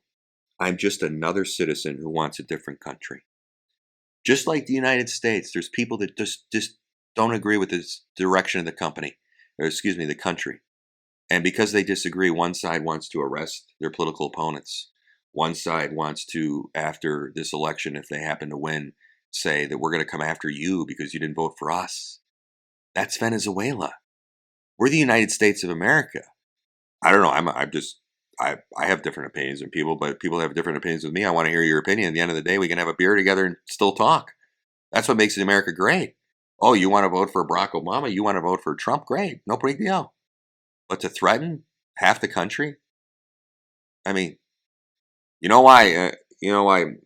I'm just another citizen who wants a different country. Just like the United States, there's people that just don't agree with this direction of the the country. And because they disagree, one side wants to arrest their political opponents. One side wants to, after this election, if they happen to win, say that we're going to come after you because you didn't vote for us. That's Venezuela. We're the United States of America. I don't know. I have different opinions than people, but people have different opinions with me. I want to hear your opinion. At the end of the day, we can have a beer together and still talk. That's what makes America great. Oh, you want to vote for Barack Obama? You want to vote for Trump? Great. No big deal. But to threaten half the country? I mean, you know why?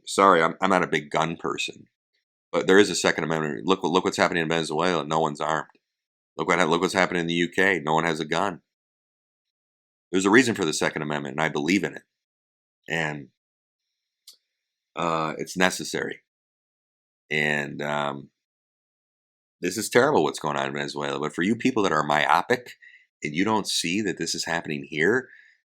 Sorry, I'm not a big gun person. But there is a Second Amendment. Look what's happening in Venezuela. No one's armed. Look what's happening in the UK. No one has a gun. There's a reason for the Second Amendment, and I believe in it. And it's necessary. And this is terrible what's going on in Venezuela. But for you people that are myopic and you don't see that this is happening here,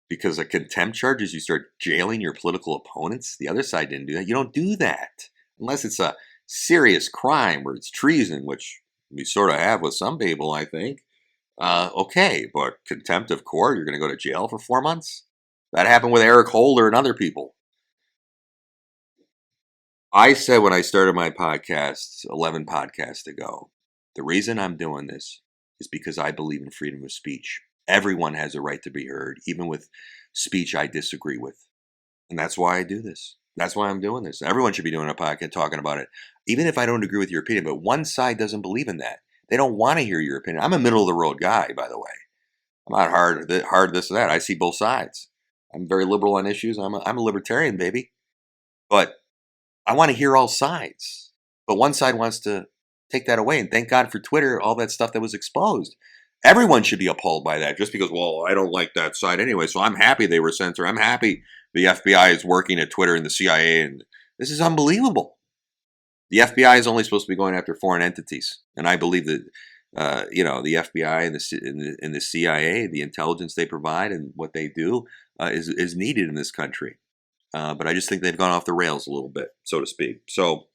because of contempt charges, you start jailing your political opponents. The other side didn't do that. You don't do that unless it's a serious crime or it's treason, which we sort of have with some people, I think. Okay, but contempt of court, you're going to go to jail for 4 months? That happened with Eric Holder and other people. I said when I started my podcast 11 podcasts ago, the reason I'm doing this is because I believe in freedom of speech. Everyone has a right to be heard, even with speech I disagree with. And that's why I do this. That's why I'm doing this. Everyone should be doing a podcast talking about it, even if I don't agree with your opinion. But one side doesn't believe in that. They don't want to hear your opinion. I'm a middle-of-the-road guy, by the way. I'm not hard this and that. I see both sides. I'm very liberal on issues. I'm a libertarian, baby. But I want to hear all sides. But one side wants to take that away. And thank God for Twitter, all that stuff that was exposed. Everyone should be appalled by that just because, well, I don't like that side anyway. So I'm happy they were censored. I'm happy the FBI is working at Twitter and the CIA, and this is unbelievable. The FBI is only supposed to be going after foreign entities, and I believe that the FBI and the CIA, the intelligence they provide and what they do is needed in this country. But I just think they've gone off the rails a little bit, so to speak. So,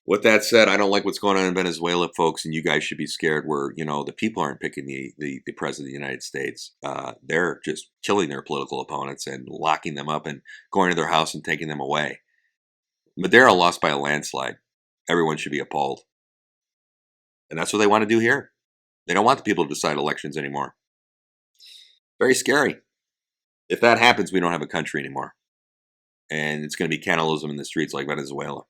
with that said, I don't like what's going on in Venezuela, folks, and you guys should be scared where, the people aren't picking the president of the United States. They're just killing their political opponents and locking them up and going to their house and taking them away. Maduro lost by a landslide. Everyone should be appalled. And that's what they want to do here. They don't want the people to decide elections anymore. Very scary. If that happens, we don't have a country anymore. And it's going to be cannibalism in the streets like Venezuela.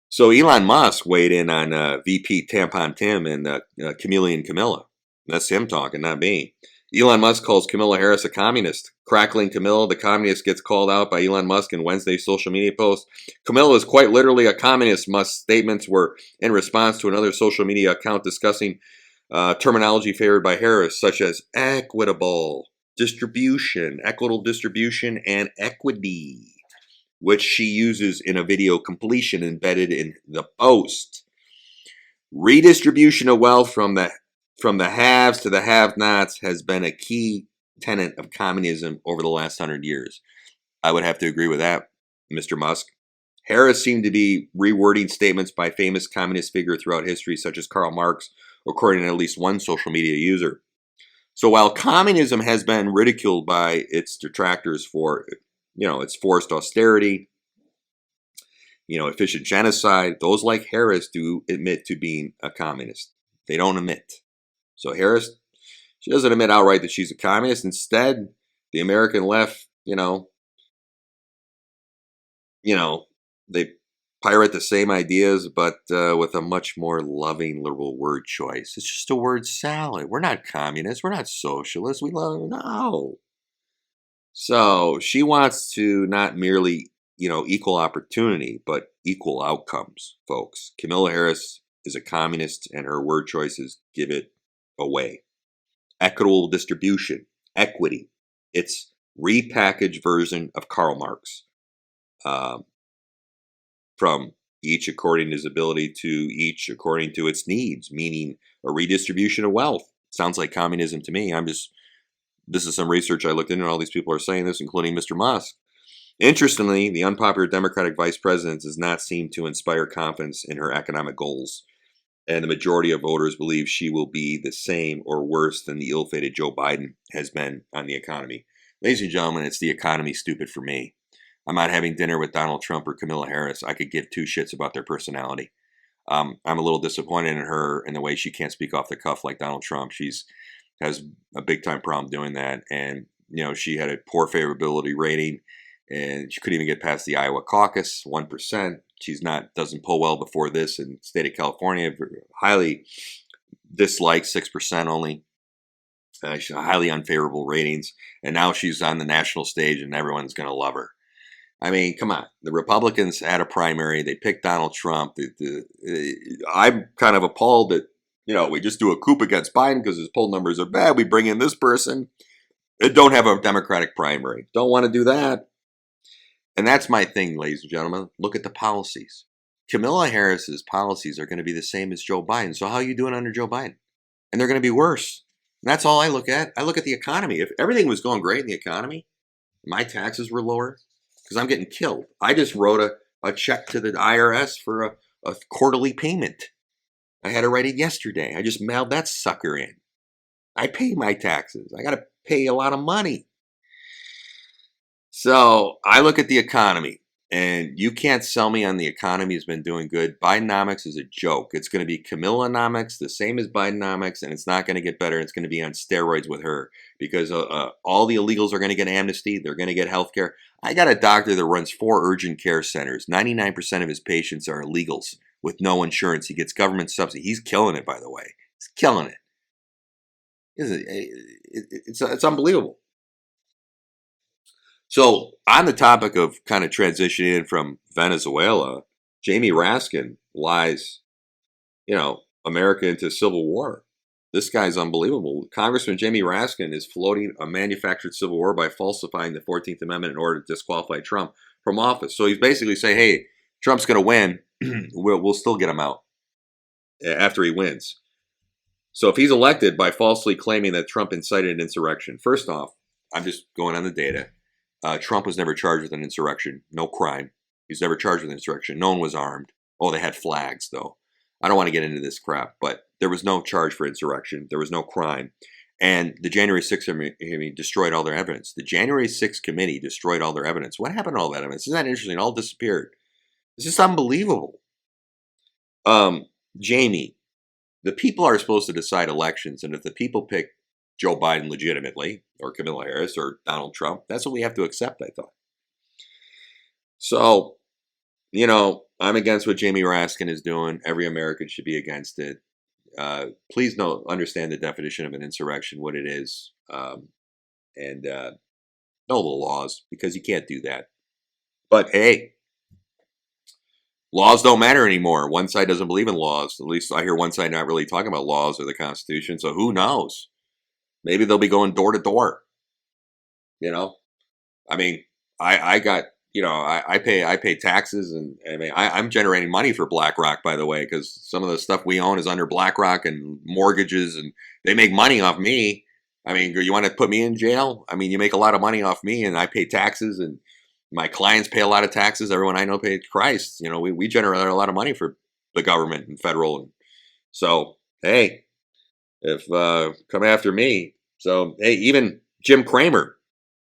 So Elon Musk weighed in on VP Tampon Tim and Chameleon Camilla. That's him talking, not me. Elon Musk calls Kamala Harris a communist. Crackling Camilla, the communist, gets called out by Elon Musk in Wednesday's social media post. Camilla is quite literally a communist. Musk's statements were in response to another social media account discussing terminology favored by Harris, such as equitable distribution, and equity, which she uses in a video completion embedded in the post. Redistribution of wealth from the haves to the have-nots has been a key tenet of communism over the last 100 years. I would have to agree with that, Mr. Musk. Harris seemed to be rewording statements by famous communist figures throughout history, such as Karl Marx, according to at least one social media user. So while communism has been ridiculed by its detractors for, its forced austerity, efficient genocide, those like Harris do admit to being a communist. They don't admit. So Harris, she doesn't admit outright that she's a communist. Instead, the American left, they pirate the same ideas, but with a much more loving liberal word choice. It's just a word salad. We're not communists. We're not socialists. We love, no. So she wants to not merely, equal opportunity, but equal outcomes, folks. Kamala Harris is a communist, and her word choices give it away. Equitable distribution, equity. It's repackaged version of Karl Marx. From each according to his ability to each according to its needs, meaning a redistribution of wealth. Sounds like communism to me. This is some research I looked into, and all these people are saying this, including Mr. Musk. Interestingly, the unpopular Democratic vice president does not seem to inspire confidence in her economic goals, and the majority of voters believe she will be the same or worse than the ill-fated Joe Biden has been on the economy. Ladies and gentlemen, it's the economy, stupid for me. I'm not having dinner with Donald Trump or Kamala Harris. I could give two shits about their personality. I'm a little disappointed in her in the way she can't speak off the cuff like Donald Trump. Has a big time problem doing that, and she had a poor favorability rating, and she couldn't even get past the Iowa caucus, 1%. Doesn't poll well before this in the state of California. Highly disliked, 6% only. She's highly unfavorable ratings, and now she's on the national stage, and everyone's going to love her. I mean, come on. The Republicans had a primary. They picked Donald Trump. I'm kind of appalled that, we just do a coup against Biden because his poll numbers are bad. We bring in this person. Don't have a Democratic primary. Don't want to do that. And that's my thing, ladies and gentlemen. Look at the policies. Kamala Harris's policies are going to be the same as Joe Biden. So how are you doing under Joe Biden? And they're going to be worse. And that's all I look at. I look at the economy. If everything was going great in the economy, my taxes were lower, because I'm getting killed. I just wrote a check to the IRS for a quarterly payment. I had to write it yesterday. I just mailed that sucker in. I pay my taxes. I got to pay a lot of money. So I look at the economy, and you can't sell me on the economy has been doing good. Bidenomics is a joke. It's going to be Camillanomics, the same as Bidenomics, and it's not going to get better. It's going to be on steroids with her, because all the illegals are going to get amnesty. They're going to get health care. I got a doctor that runs 4 urgent care centers. 99% of his patients are illegals with no insurance. He gets government subsidy. He's killing it, by the way. He's killing it. It's unbelievable. So on the topic of kind of transitioning from Venezuela, Jamie Raskin lies, America into civil war. This guy's unbelievable. Congressman Jamie Raskin is floating a manufactured civil war by falsifying the 14th Amendment in order to disqualify Trump from office. So he's basically saying, hey, Trump's going to win. We'll still get him out after he wins. So if he's elected by falsely claiming that Trump incited an insurrection, first off, I'm just going on the data. Trump was never charged with an insurrection. No crime. He was never charged with an insurrection. No one was armed. Oh, they had flags, though. I don't want to get into this crap, but there was no charge for insurrection. There was no crime. And the January 6th committee destroyed all their evidence. The January 6th committee destroyed all their evidence. What happened to all that evidence? Isn't that interesting? It all disappeared. It's just unbelievable. Jamie, the people are supposed to decide elections. And if the people pick Joe Biden legitimately, or Kamala Harris, or Donald Trump, that's what we have to accept, I thought. So, you know, I'm against what Jamie Raskin is doing. Every American should be against it. Please understand the definition of an insurrection, what it is, and know the laws, because you can't do that. But hey, laws don't matter anymore. One side doesn't believe in laws. At least I hear one side not really talking about laws or the Constitution. So who knows? Maybe they'll be going door to door. You know, I mean, I got, you know, I pay taxes, and I mean, I'm generating money for BlackRock, by the way, because some of the stuff we own is under BlackRock and mortgages, and they make money off me. I mean, you want to put me in jail? I mean, you make a lot of money off me, and I pay taxes, and my clients pay a lot of taxes. Everyone I know pays Christ. You know, we generate a lot of money for the government and federal. And so, hey, if come after me. So, hey, even Jim Cramer,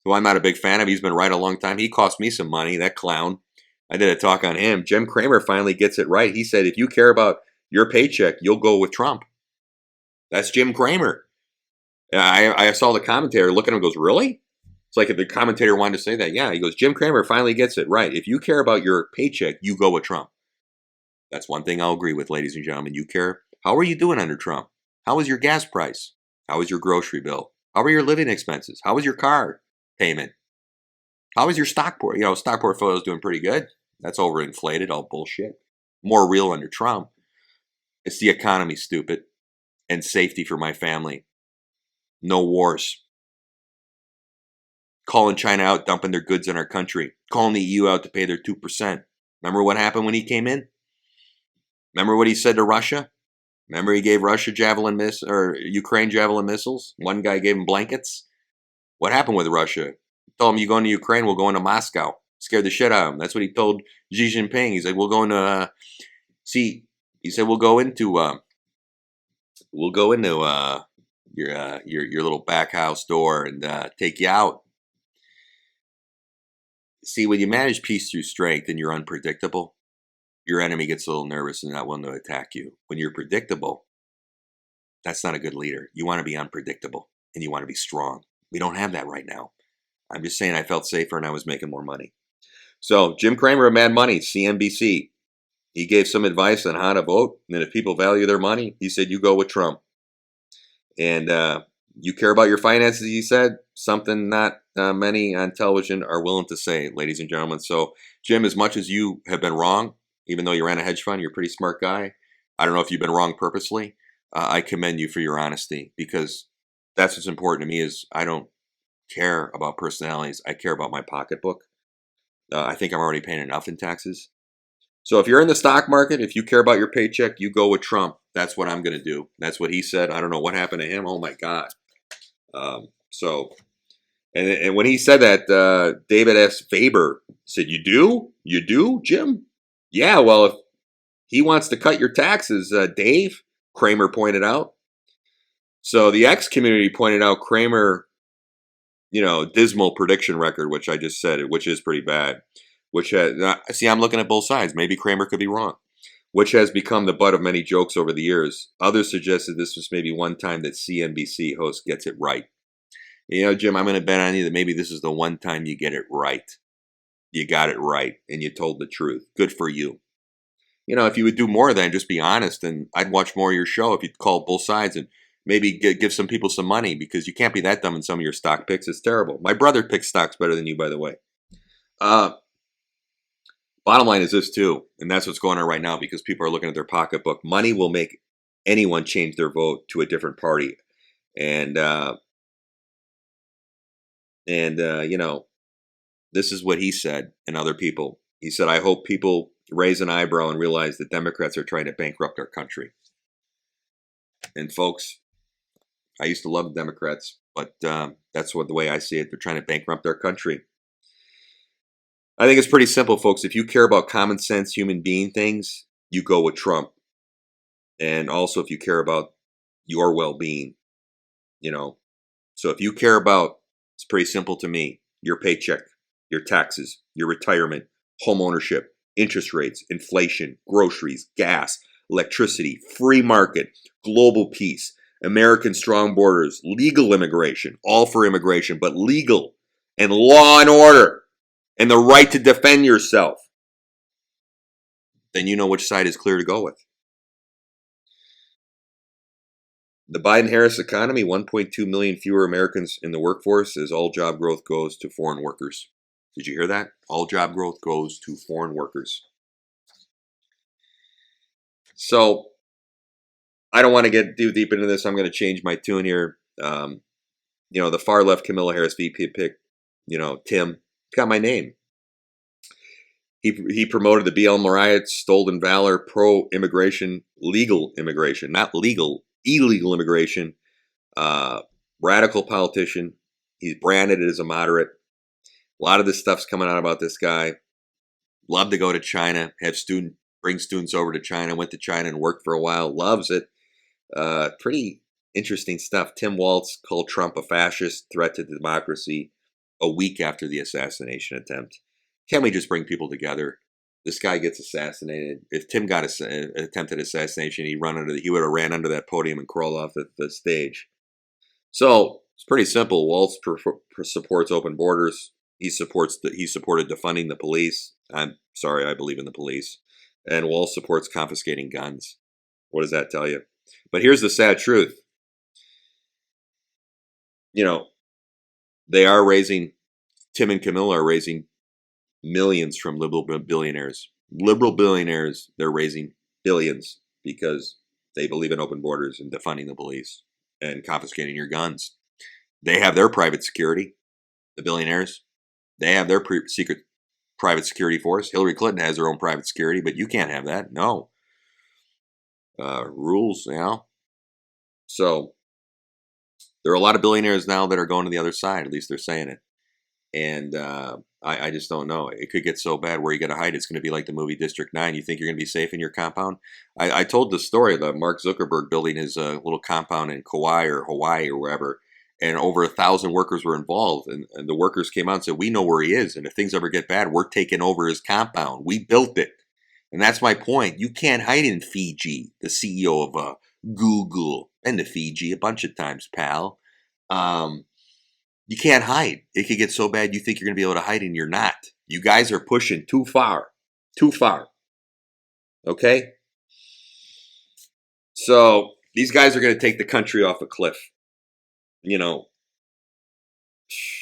who I'm not a big fan of, he's been right a long time. He cost me some money, that clown. I did a talk on him. Jim Cramer finally gets it right. He said, if you care about your paycheck, you'll go with Trump. That's Jim Cramer. I saw the commentator look at him and goes, really? It's like if the commentator wanted to say that. Yeah, he goes, Jim Cramer finally gets it right. If you care about your paycheck, you go with Trump. That's one thing I'll agree with, ladies and gentlemen. You care. How are you doing under Trump? How is your gas price? How is your grocery bill? How are your living expenses? How is your car payment? How is your stock portfolio? You know, stock portfolio is doing pretty good. That's overinflated, all bullshit. More real under Trump. It's the economy, stupid, and safety for my family. No wars. Calling China out, dumping their goods in our country. Calling the EU out to pay their 2%. Remember what happened when he came in? Remember what he said to Russia? Remember he gave Russia Ukraine Javelin missiles? One guy gave him blankets. What happened with Russia? He told him, you go into Ukraine, we'll go into Moscow. Scared the shit out of him. That's what he told Xi Jinping. He's like, we'll go into, he said, we'll go into your little back house door and take you out. See, when you manage peace through strength and you're unpredictable, your enemy gets a little nervous and not willing to attack you. When you're predictable, that's not a good leader. You want to be unpredictable and you want to be strong. We don't have that right now. I'm just saying I felt safer and I was making more money. So Jim Cramer of Mad Money, CNBC, he gave some advice on how to vote. And if people value their money, he said, you go with Trump. And you care about your finances, he said, something not many on television are willing to say, ladies and gentlemen. So Jim, as much as you have been wrong, even though you ran a hedge fund, you're a pretty smart guy. I don't know if you've been wrong purposely. I commend you for your honesty, because that's what's important to me. Is I don't care about personalities. I care about my pocketbook. I think I'm already paying enough in taxes. So if you're in the stock market, if you care about your paycheck, you go with Trump. That's what I'm going to do. That's what he said. I don't know what happened to him. Oh my God. And when he said that, David S. Faber said, you do? You do, Jim? Yeah, well, if he wants to cut your taxes, Dave, Cramer pointed out. So the X community pointed out Cramer, dismal prediction record, which I just said, which is pretty bad. See, I'm looking at both sides. Maybe Cramer could be wrong. Which has become the butt of many jokes over the years. Others suggested this was maybe one time that CNBC host gets it right. Jim, I'm going to bet on you that maybe this is the one time you get it right. You got it right, and you told the truth. Good for you. If you would do more of that and just be honest, and I'd watch more of your show if you'd call both sides and maybe give some people some money, because you can't be that dumb in some of your stock picks. It's terrible. My brother picks stocks better than you, by the way. Bottom line is this too, and that's what's going on right now, because people are looking at their pocketbook. Money will make anyone change their vote to a different party. And you know, this is what he said, and other people. He said, "I hope people raise an eyebrow and realize that Democrats are trying to bankrupt our country." And folks, I used to love the Democrats, but that's what the way I see it. They're trying to bankrupt our country. I think it's pretty simple, folks. If you care about common sense human being things, you go with Trump. And also, if you care about your well-being, you know. So if you care about, it's pretty simple to me, your paycheck, your taxes, your retirement, home ownership, interest rates, inflation, groceries, gas, electricity, free market, global peace, American strong borders, legal immigration, all for immigration, but legal, and law and order, and the right to defend yourself, then you know which side is clear to go with. The Biden-Harris economy, 1.2 million fewer Americans in the workforce as all job growth goes to foreign workers. Did you hear that? All job growth goes to foreign workers. So I don't want to get too deep into this. I'm going to change my tune here. The far left Kamala Harris VP pick, Tim, got my name. He promoted the BL riots, stolen valor, pro-immigration, legal immigration, not legal, illegal immigration. Radical politician. He's branded as a moderate. A lot of this stuff's coming out about this guy. Love to go to China, bring students over to China, went to China and worked for a while, loves it. Pretty interesting stuff. Tim Walz called Trump a fascist, threat to democracy, a week after the assassination attempt. Can we just bring people together? This guy gets assassinated. If Tim got attempted assassination, he would have ran under that podium and crawled off the stage. So it's pretty simple. Walz supports open borders. He supported defunding the police. I'm sorry, I believe in the police. And Walz supports confiscating guns. What does that tell you? But here's the sad truth. Tim and Camilla are raising millions from liberal billionaires. Liberal billionaires, they're raising billions because they believe in open borders and defunding the police and confiscating your guns. They have their private security, the billionaires. They have their secret private security force. Hillary Clinton has her own private security, but you can't have that. No. Rules, So there are a lot of billionaires now that are going to the other side. At least they're saying it. And I just don't know. It could get so bad where you got to hide. It's going to be like the movie District 9. You think you're going to be safe in your compound? I told the story about Mark Zuckerberg building his little compound in Kauai or Hawaii or wherever. And over 1,000 workers were involved. And the workers came out and said, we know where he is. And if things ever get bad, we're taking over his compound. We built it. And that's my point. You can't hide in Fiji, the CEO of Google. Been to Fiji a bunch of times, pal. You can't hide. It could get so bad you think you're going to be able to hide and you're not. You guys are pushing too far. Too far. Okay? So these guys are going to take the country off a cliff.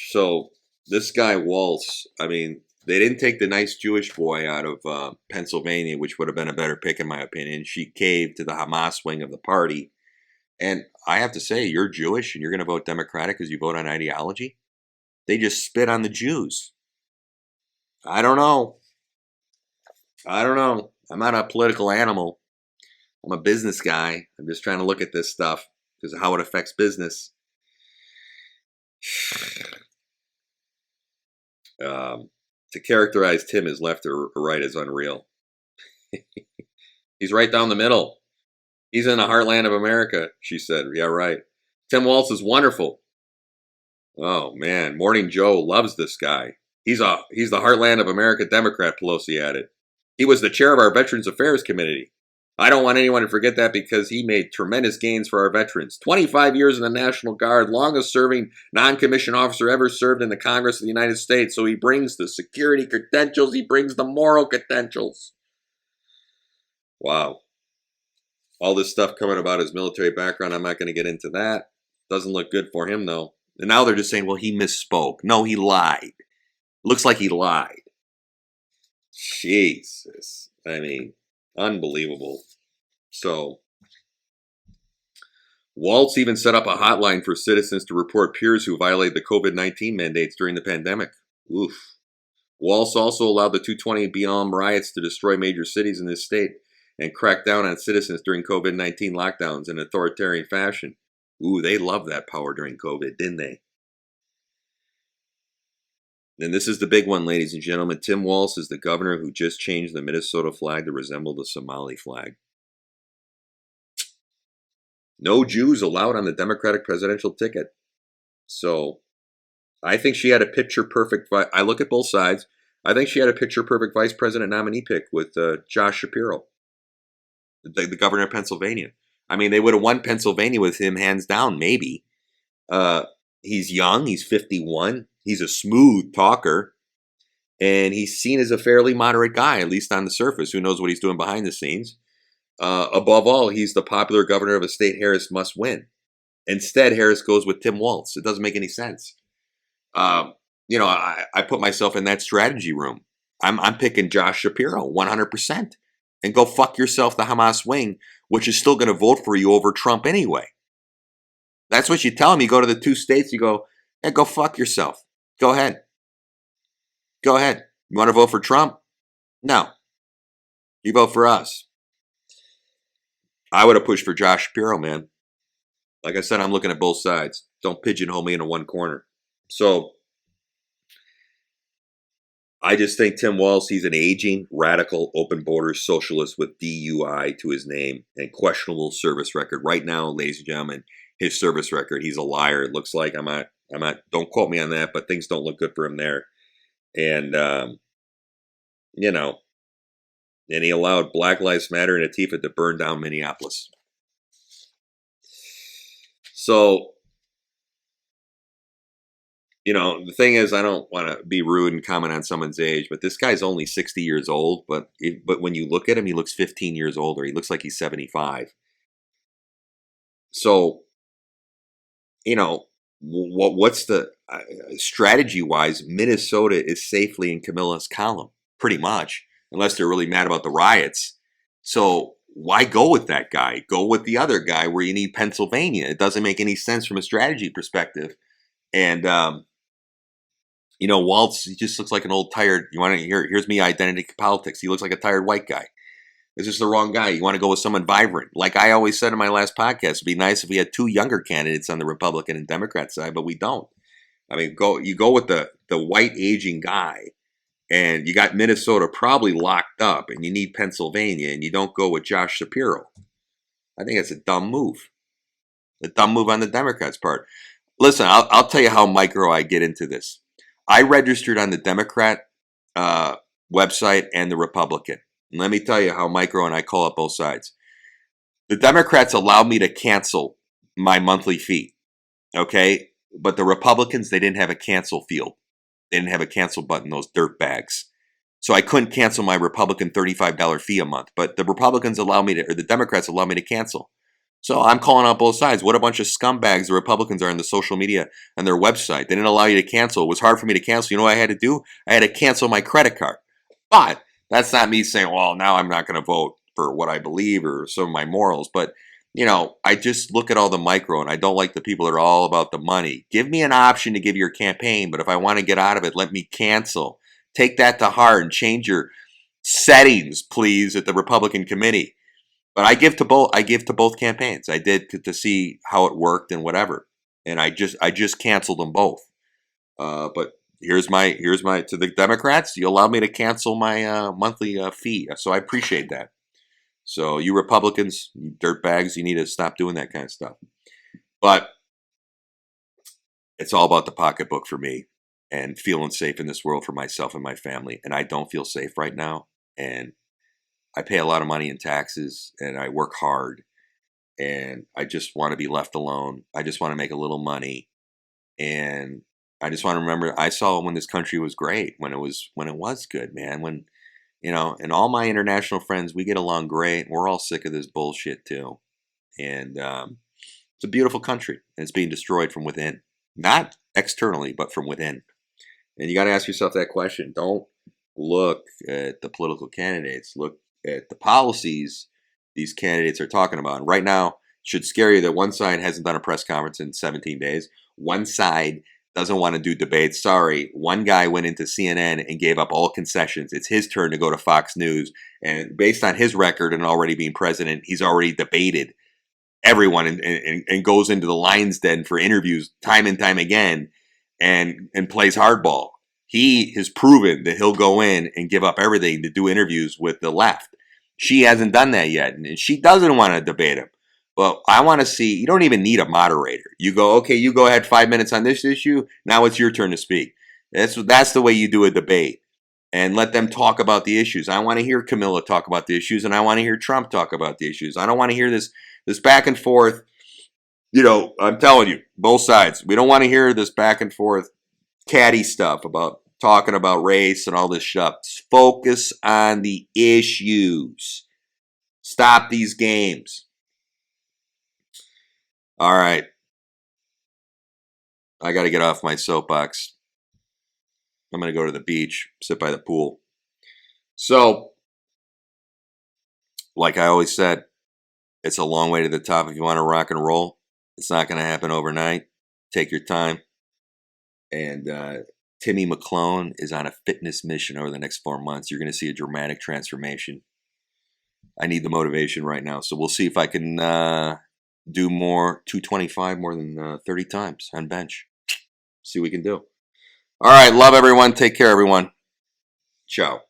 So this guy Walz, they didn't take the nice Jewish boy out of Pennsylvania, which would have been a better pick in my opinion. She caved to the Hamas wing of the party. And I have to say, you're Jewish and you're going to vote Democratic because you vote on ideology? They just spit on the Jews. I don't know. I'm not a political animal. I'm a business guy. I'm just trying to look at this stuff because of how it affects business. To characterize Tim as left or right is unreal. He's right down the middle. He's in the heartland of America, she said. Yeah, right. Tim Walz is wonderful. Oh, man. Morning Joe loves this guy. He's the heartland of America Democrat, Pelosi added. He was the chair of our Veterans Affairs Committee. I don't want anyone to forget that because he made tremendous gains for our veterans. 25 years in the National Guard, longest serving non-commissioned officer ever served in the Congress of the United States. So he brings the security credentials. He brings the moral credentials. Wow. All this stuff coming about his military background, I'm not going to get into that. Doesn't look good for him, though. And now they're just saying, well, he misspoke. No, he lied. Looks like he lied. Jesus. Unbelievable. So, Waltz even set up a hotline for citizens to report peers who violate the COVID-19 mandates during the pandemic. Oof. Waltz also allowed the 220 BLM riots to destroy major cities in his state and crack down on citizens during COVID-19 lockdowns in authoritarian fashion. Ooh, they loved that power during COVID, didn't they? And this is the big one, ladies and gentlemen. Tim Walz is the governor who just changed the Minnesota flag to resemble the Somali flag. No Jews allowed on the Democratic presidential ticket. So I think she had a picture perfect. I look at both sides. I think she had a picture perfect vice president nominee pick with Josh Shapiro, the governor of Pennsylvania. I mean, they would have won Pennsylvania with him hands down, maybe. Uh, he's young. He's 51. He's a smooth talker. And he's seen as a fairly moderate guy, at least on the surface. Who knows what he's doing behind the scenes? Above all, he's the popular governor of a state Harris must win. Instead, Harris goes with Tim Walz. It doesn't make any sense. I put myself in that strategy room. I'm picking Josh Shapiro 100%. And go fuck yourself, the Hamas wing, which is still going to vote for you over Trump anyway. That's what you tell him. You go to the two states, you go, hey, go fuck yourself. Go ahead. Go ahead. You want to vote for Trump? No. You vote for us. I would have pushed for Josh Shapiro, man. Like I said, I'm looking at both sides. Don't pigeonhole me into one corner. So I just think Tim Walz, he's an aging, radical, open border socialist with DUI to his name and questionable service record. Right now, ladies and gentlemen, his service record, he's a liar. It looks like I'm not, don't quote me on that, but things don't look good for him there. And, and he allowed Black Lives Matter and Antifa to burn down Minneapolis. So, the thing is, I don't want to be rude and comment on someone's age, but this guy's only 60 years old. But when you look at him, he looks 15 years older. He looks like he's 75. So, what's the strategy-wise? Minnesota is safely in Camilla's column, pretty much, unless they're really mad about the riots. So why go with that guy? Go with the other guy where you need Pennsylvania. It doesn't make any sense from a strategy perspective. And Waltz, he just looks like an old tired. You want to hear? Here's me identity politics. He looks like a tired white guy. This is the wrong guy. You want to go with someone vibrant. Like I always said in my last podcast, it'd be nice if we had two younger candidates on the Republican and Democrat side, but we don't. I mean, you go with the white aging guy, and you got Minnesota probably locked up, and you need Pennsylvania, and you don't go with Josh Shapiro. I think it's a dumb move. A dumb move on the Democrats' part. Listen, I'll tell you how micro I get into this. I registered on the Democrat website and the Republican. And let me tell you how micro and I call up both sides. The Democrats allowed me to cancel my monthly fee, okay? But the Republicans, they didn't have a cancel field. They didn't have a cancel button, those dirt bags. So I couldn't cancel my Republican $35 fee a month. But the Republicans allow me to, or the Democrats allow me to cancel. So I'm calling out both sides. What a bunch of scumbags the Republicans are on the social media and their website. They didn't allow you to cancel. It was hard for me to cancel. You know what I had to do? I had to cancel my credit card. But that's not me saying, well, now I'm not going to vote for what I believe or some of my morals. But, I just look at all the micro, and I don't like the people that are all about the money. Give me an option to give your campaign, but if I want to get out of it, let me cancel. Take that to heart and change your settings, please, at the Republican committee. But I give to both campaigns. I did to see how it worked and whatever. And I just canceled them both. But here's my to the Democrats. You allowed me to cancel my monthly fee, so I appreciate that. So you Republicans, you dirtbags, you need to stop doing that kind of stuff. But it's all about the pocketbook for me and feeling safe in this world for myself and my family. And I don't feel safe right now. And I pay a lot of money in taxes, and I work hard, and I just want to be left alone. I just want to make a little money, and I just want to remember I saw when this country was great, when it was good, man. When and all my international friends, we get along great. We're all sick of this bullshit too, and it's a beautiful country, and it's being destroyed from within, not externally, but from within. And you got to ask yourself that question. Don't look at the political candidates. Look at the policies these candidates are talking about. And right now, Should scare you that one side hasn't done a press conference in 17 days. One side doesn't want to do debates. Sorry, one guy went into CNN and gave up all concessions. It's his turn to go to Fox News. And based on his record and already being president, he's already debated everyone and goes into the lion's den for interviews time and time again and plays hardball. He has proven that he'll go in and give up everything to do interviews with the left. She hasn't done that yet, and she doesn't want to debate him. Well, I want to see, you don't even need a moderator. You go, okay, you go ahead 5 minutes on this issue. Now it's your turn to speak. That's the way you do a debate. And let them talk about the issues. I want to hear Camilla talk about the issues, and I want to hear Trump talk about the issues. I don't want to hear this back and forth. You know, I'm telling you, both sides. We don't want to hear this back and forth catty stuff about talking about race and all this stuff. Focus on the issues. Stop these games. All right. I got to get off my soapbox. I'm going to go to the beach, sit by the pool. So, like I always said, it's a long way to the top if you want to rock and roll. It's not going to happen overnight. Take your time. And Timmy Mclone is on a fitness mission over the next 4 months. You're going to see a dramatic transformation. I need the motivation right now. So we'll see if I can do more 225 more than 30 times on bench. See what we can do. All right. Love everyone. Take care, everyone. Ciao.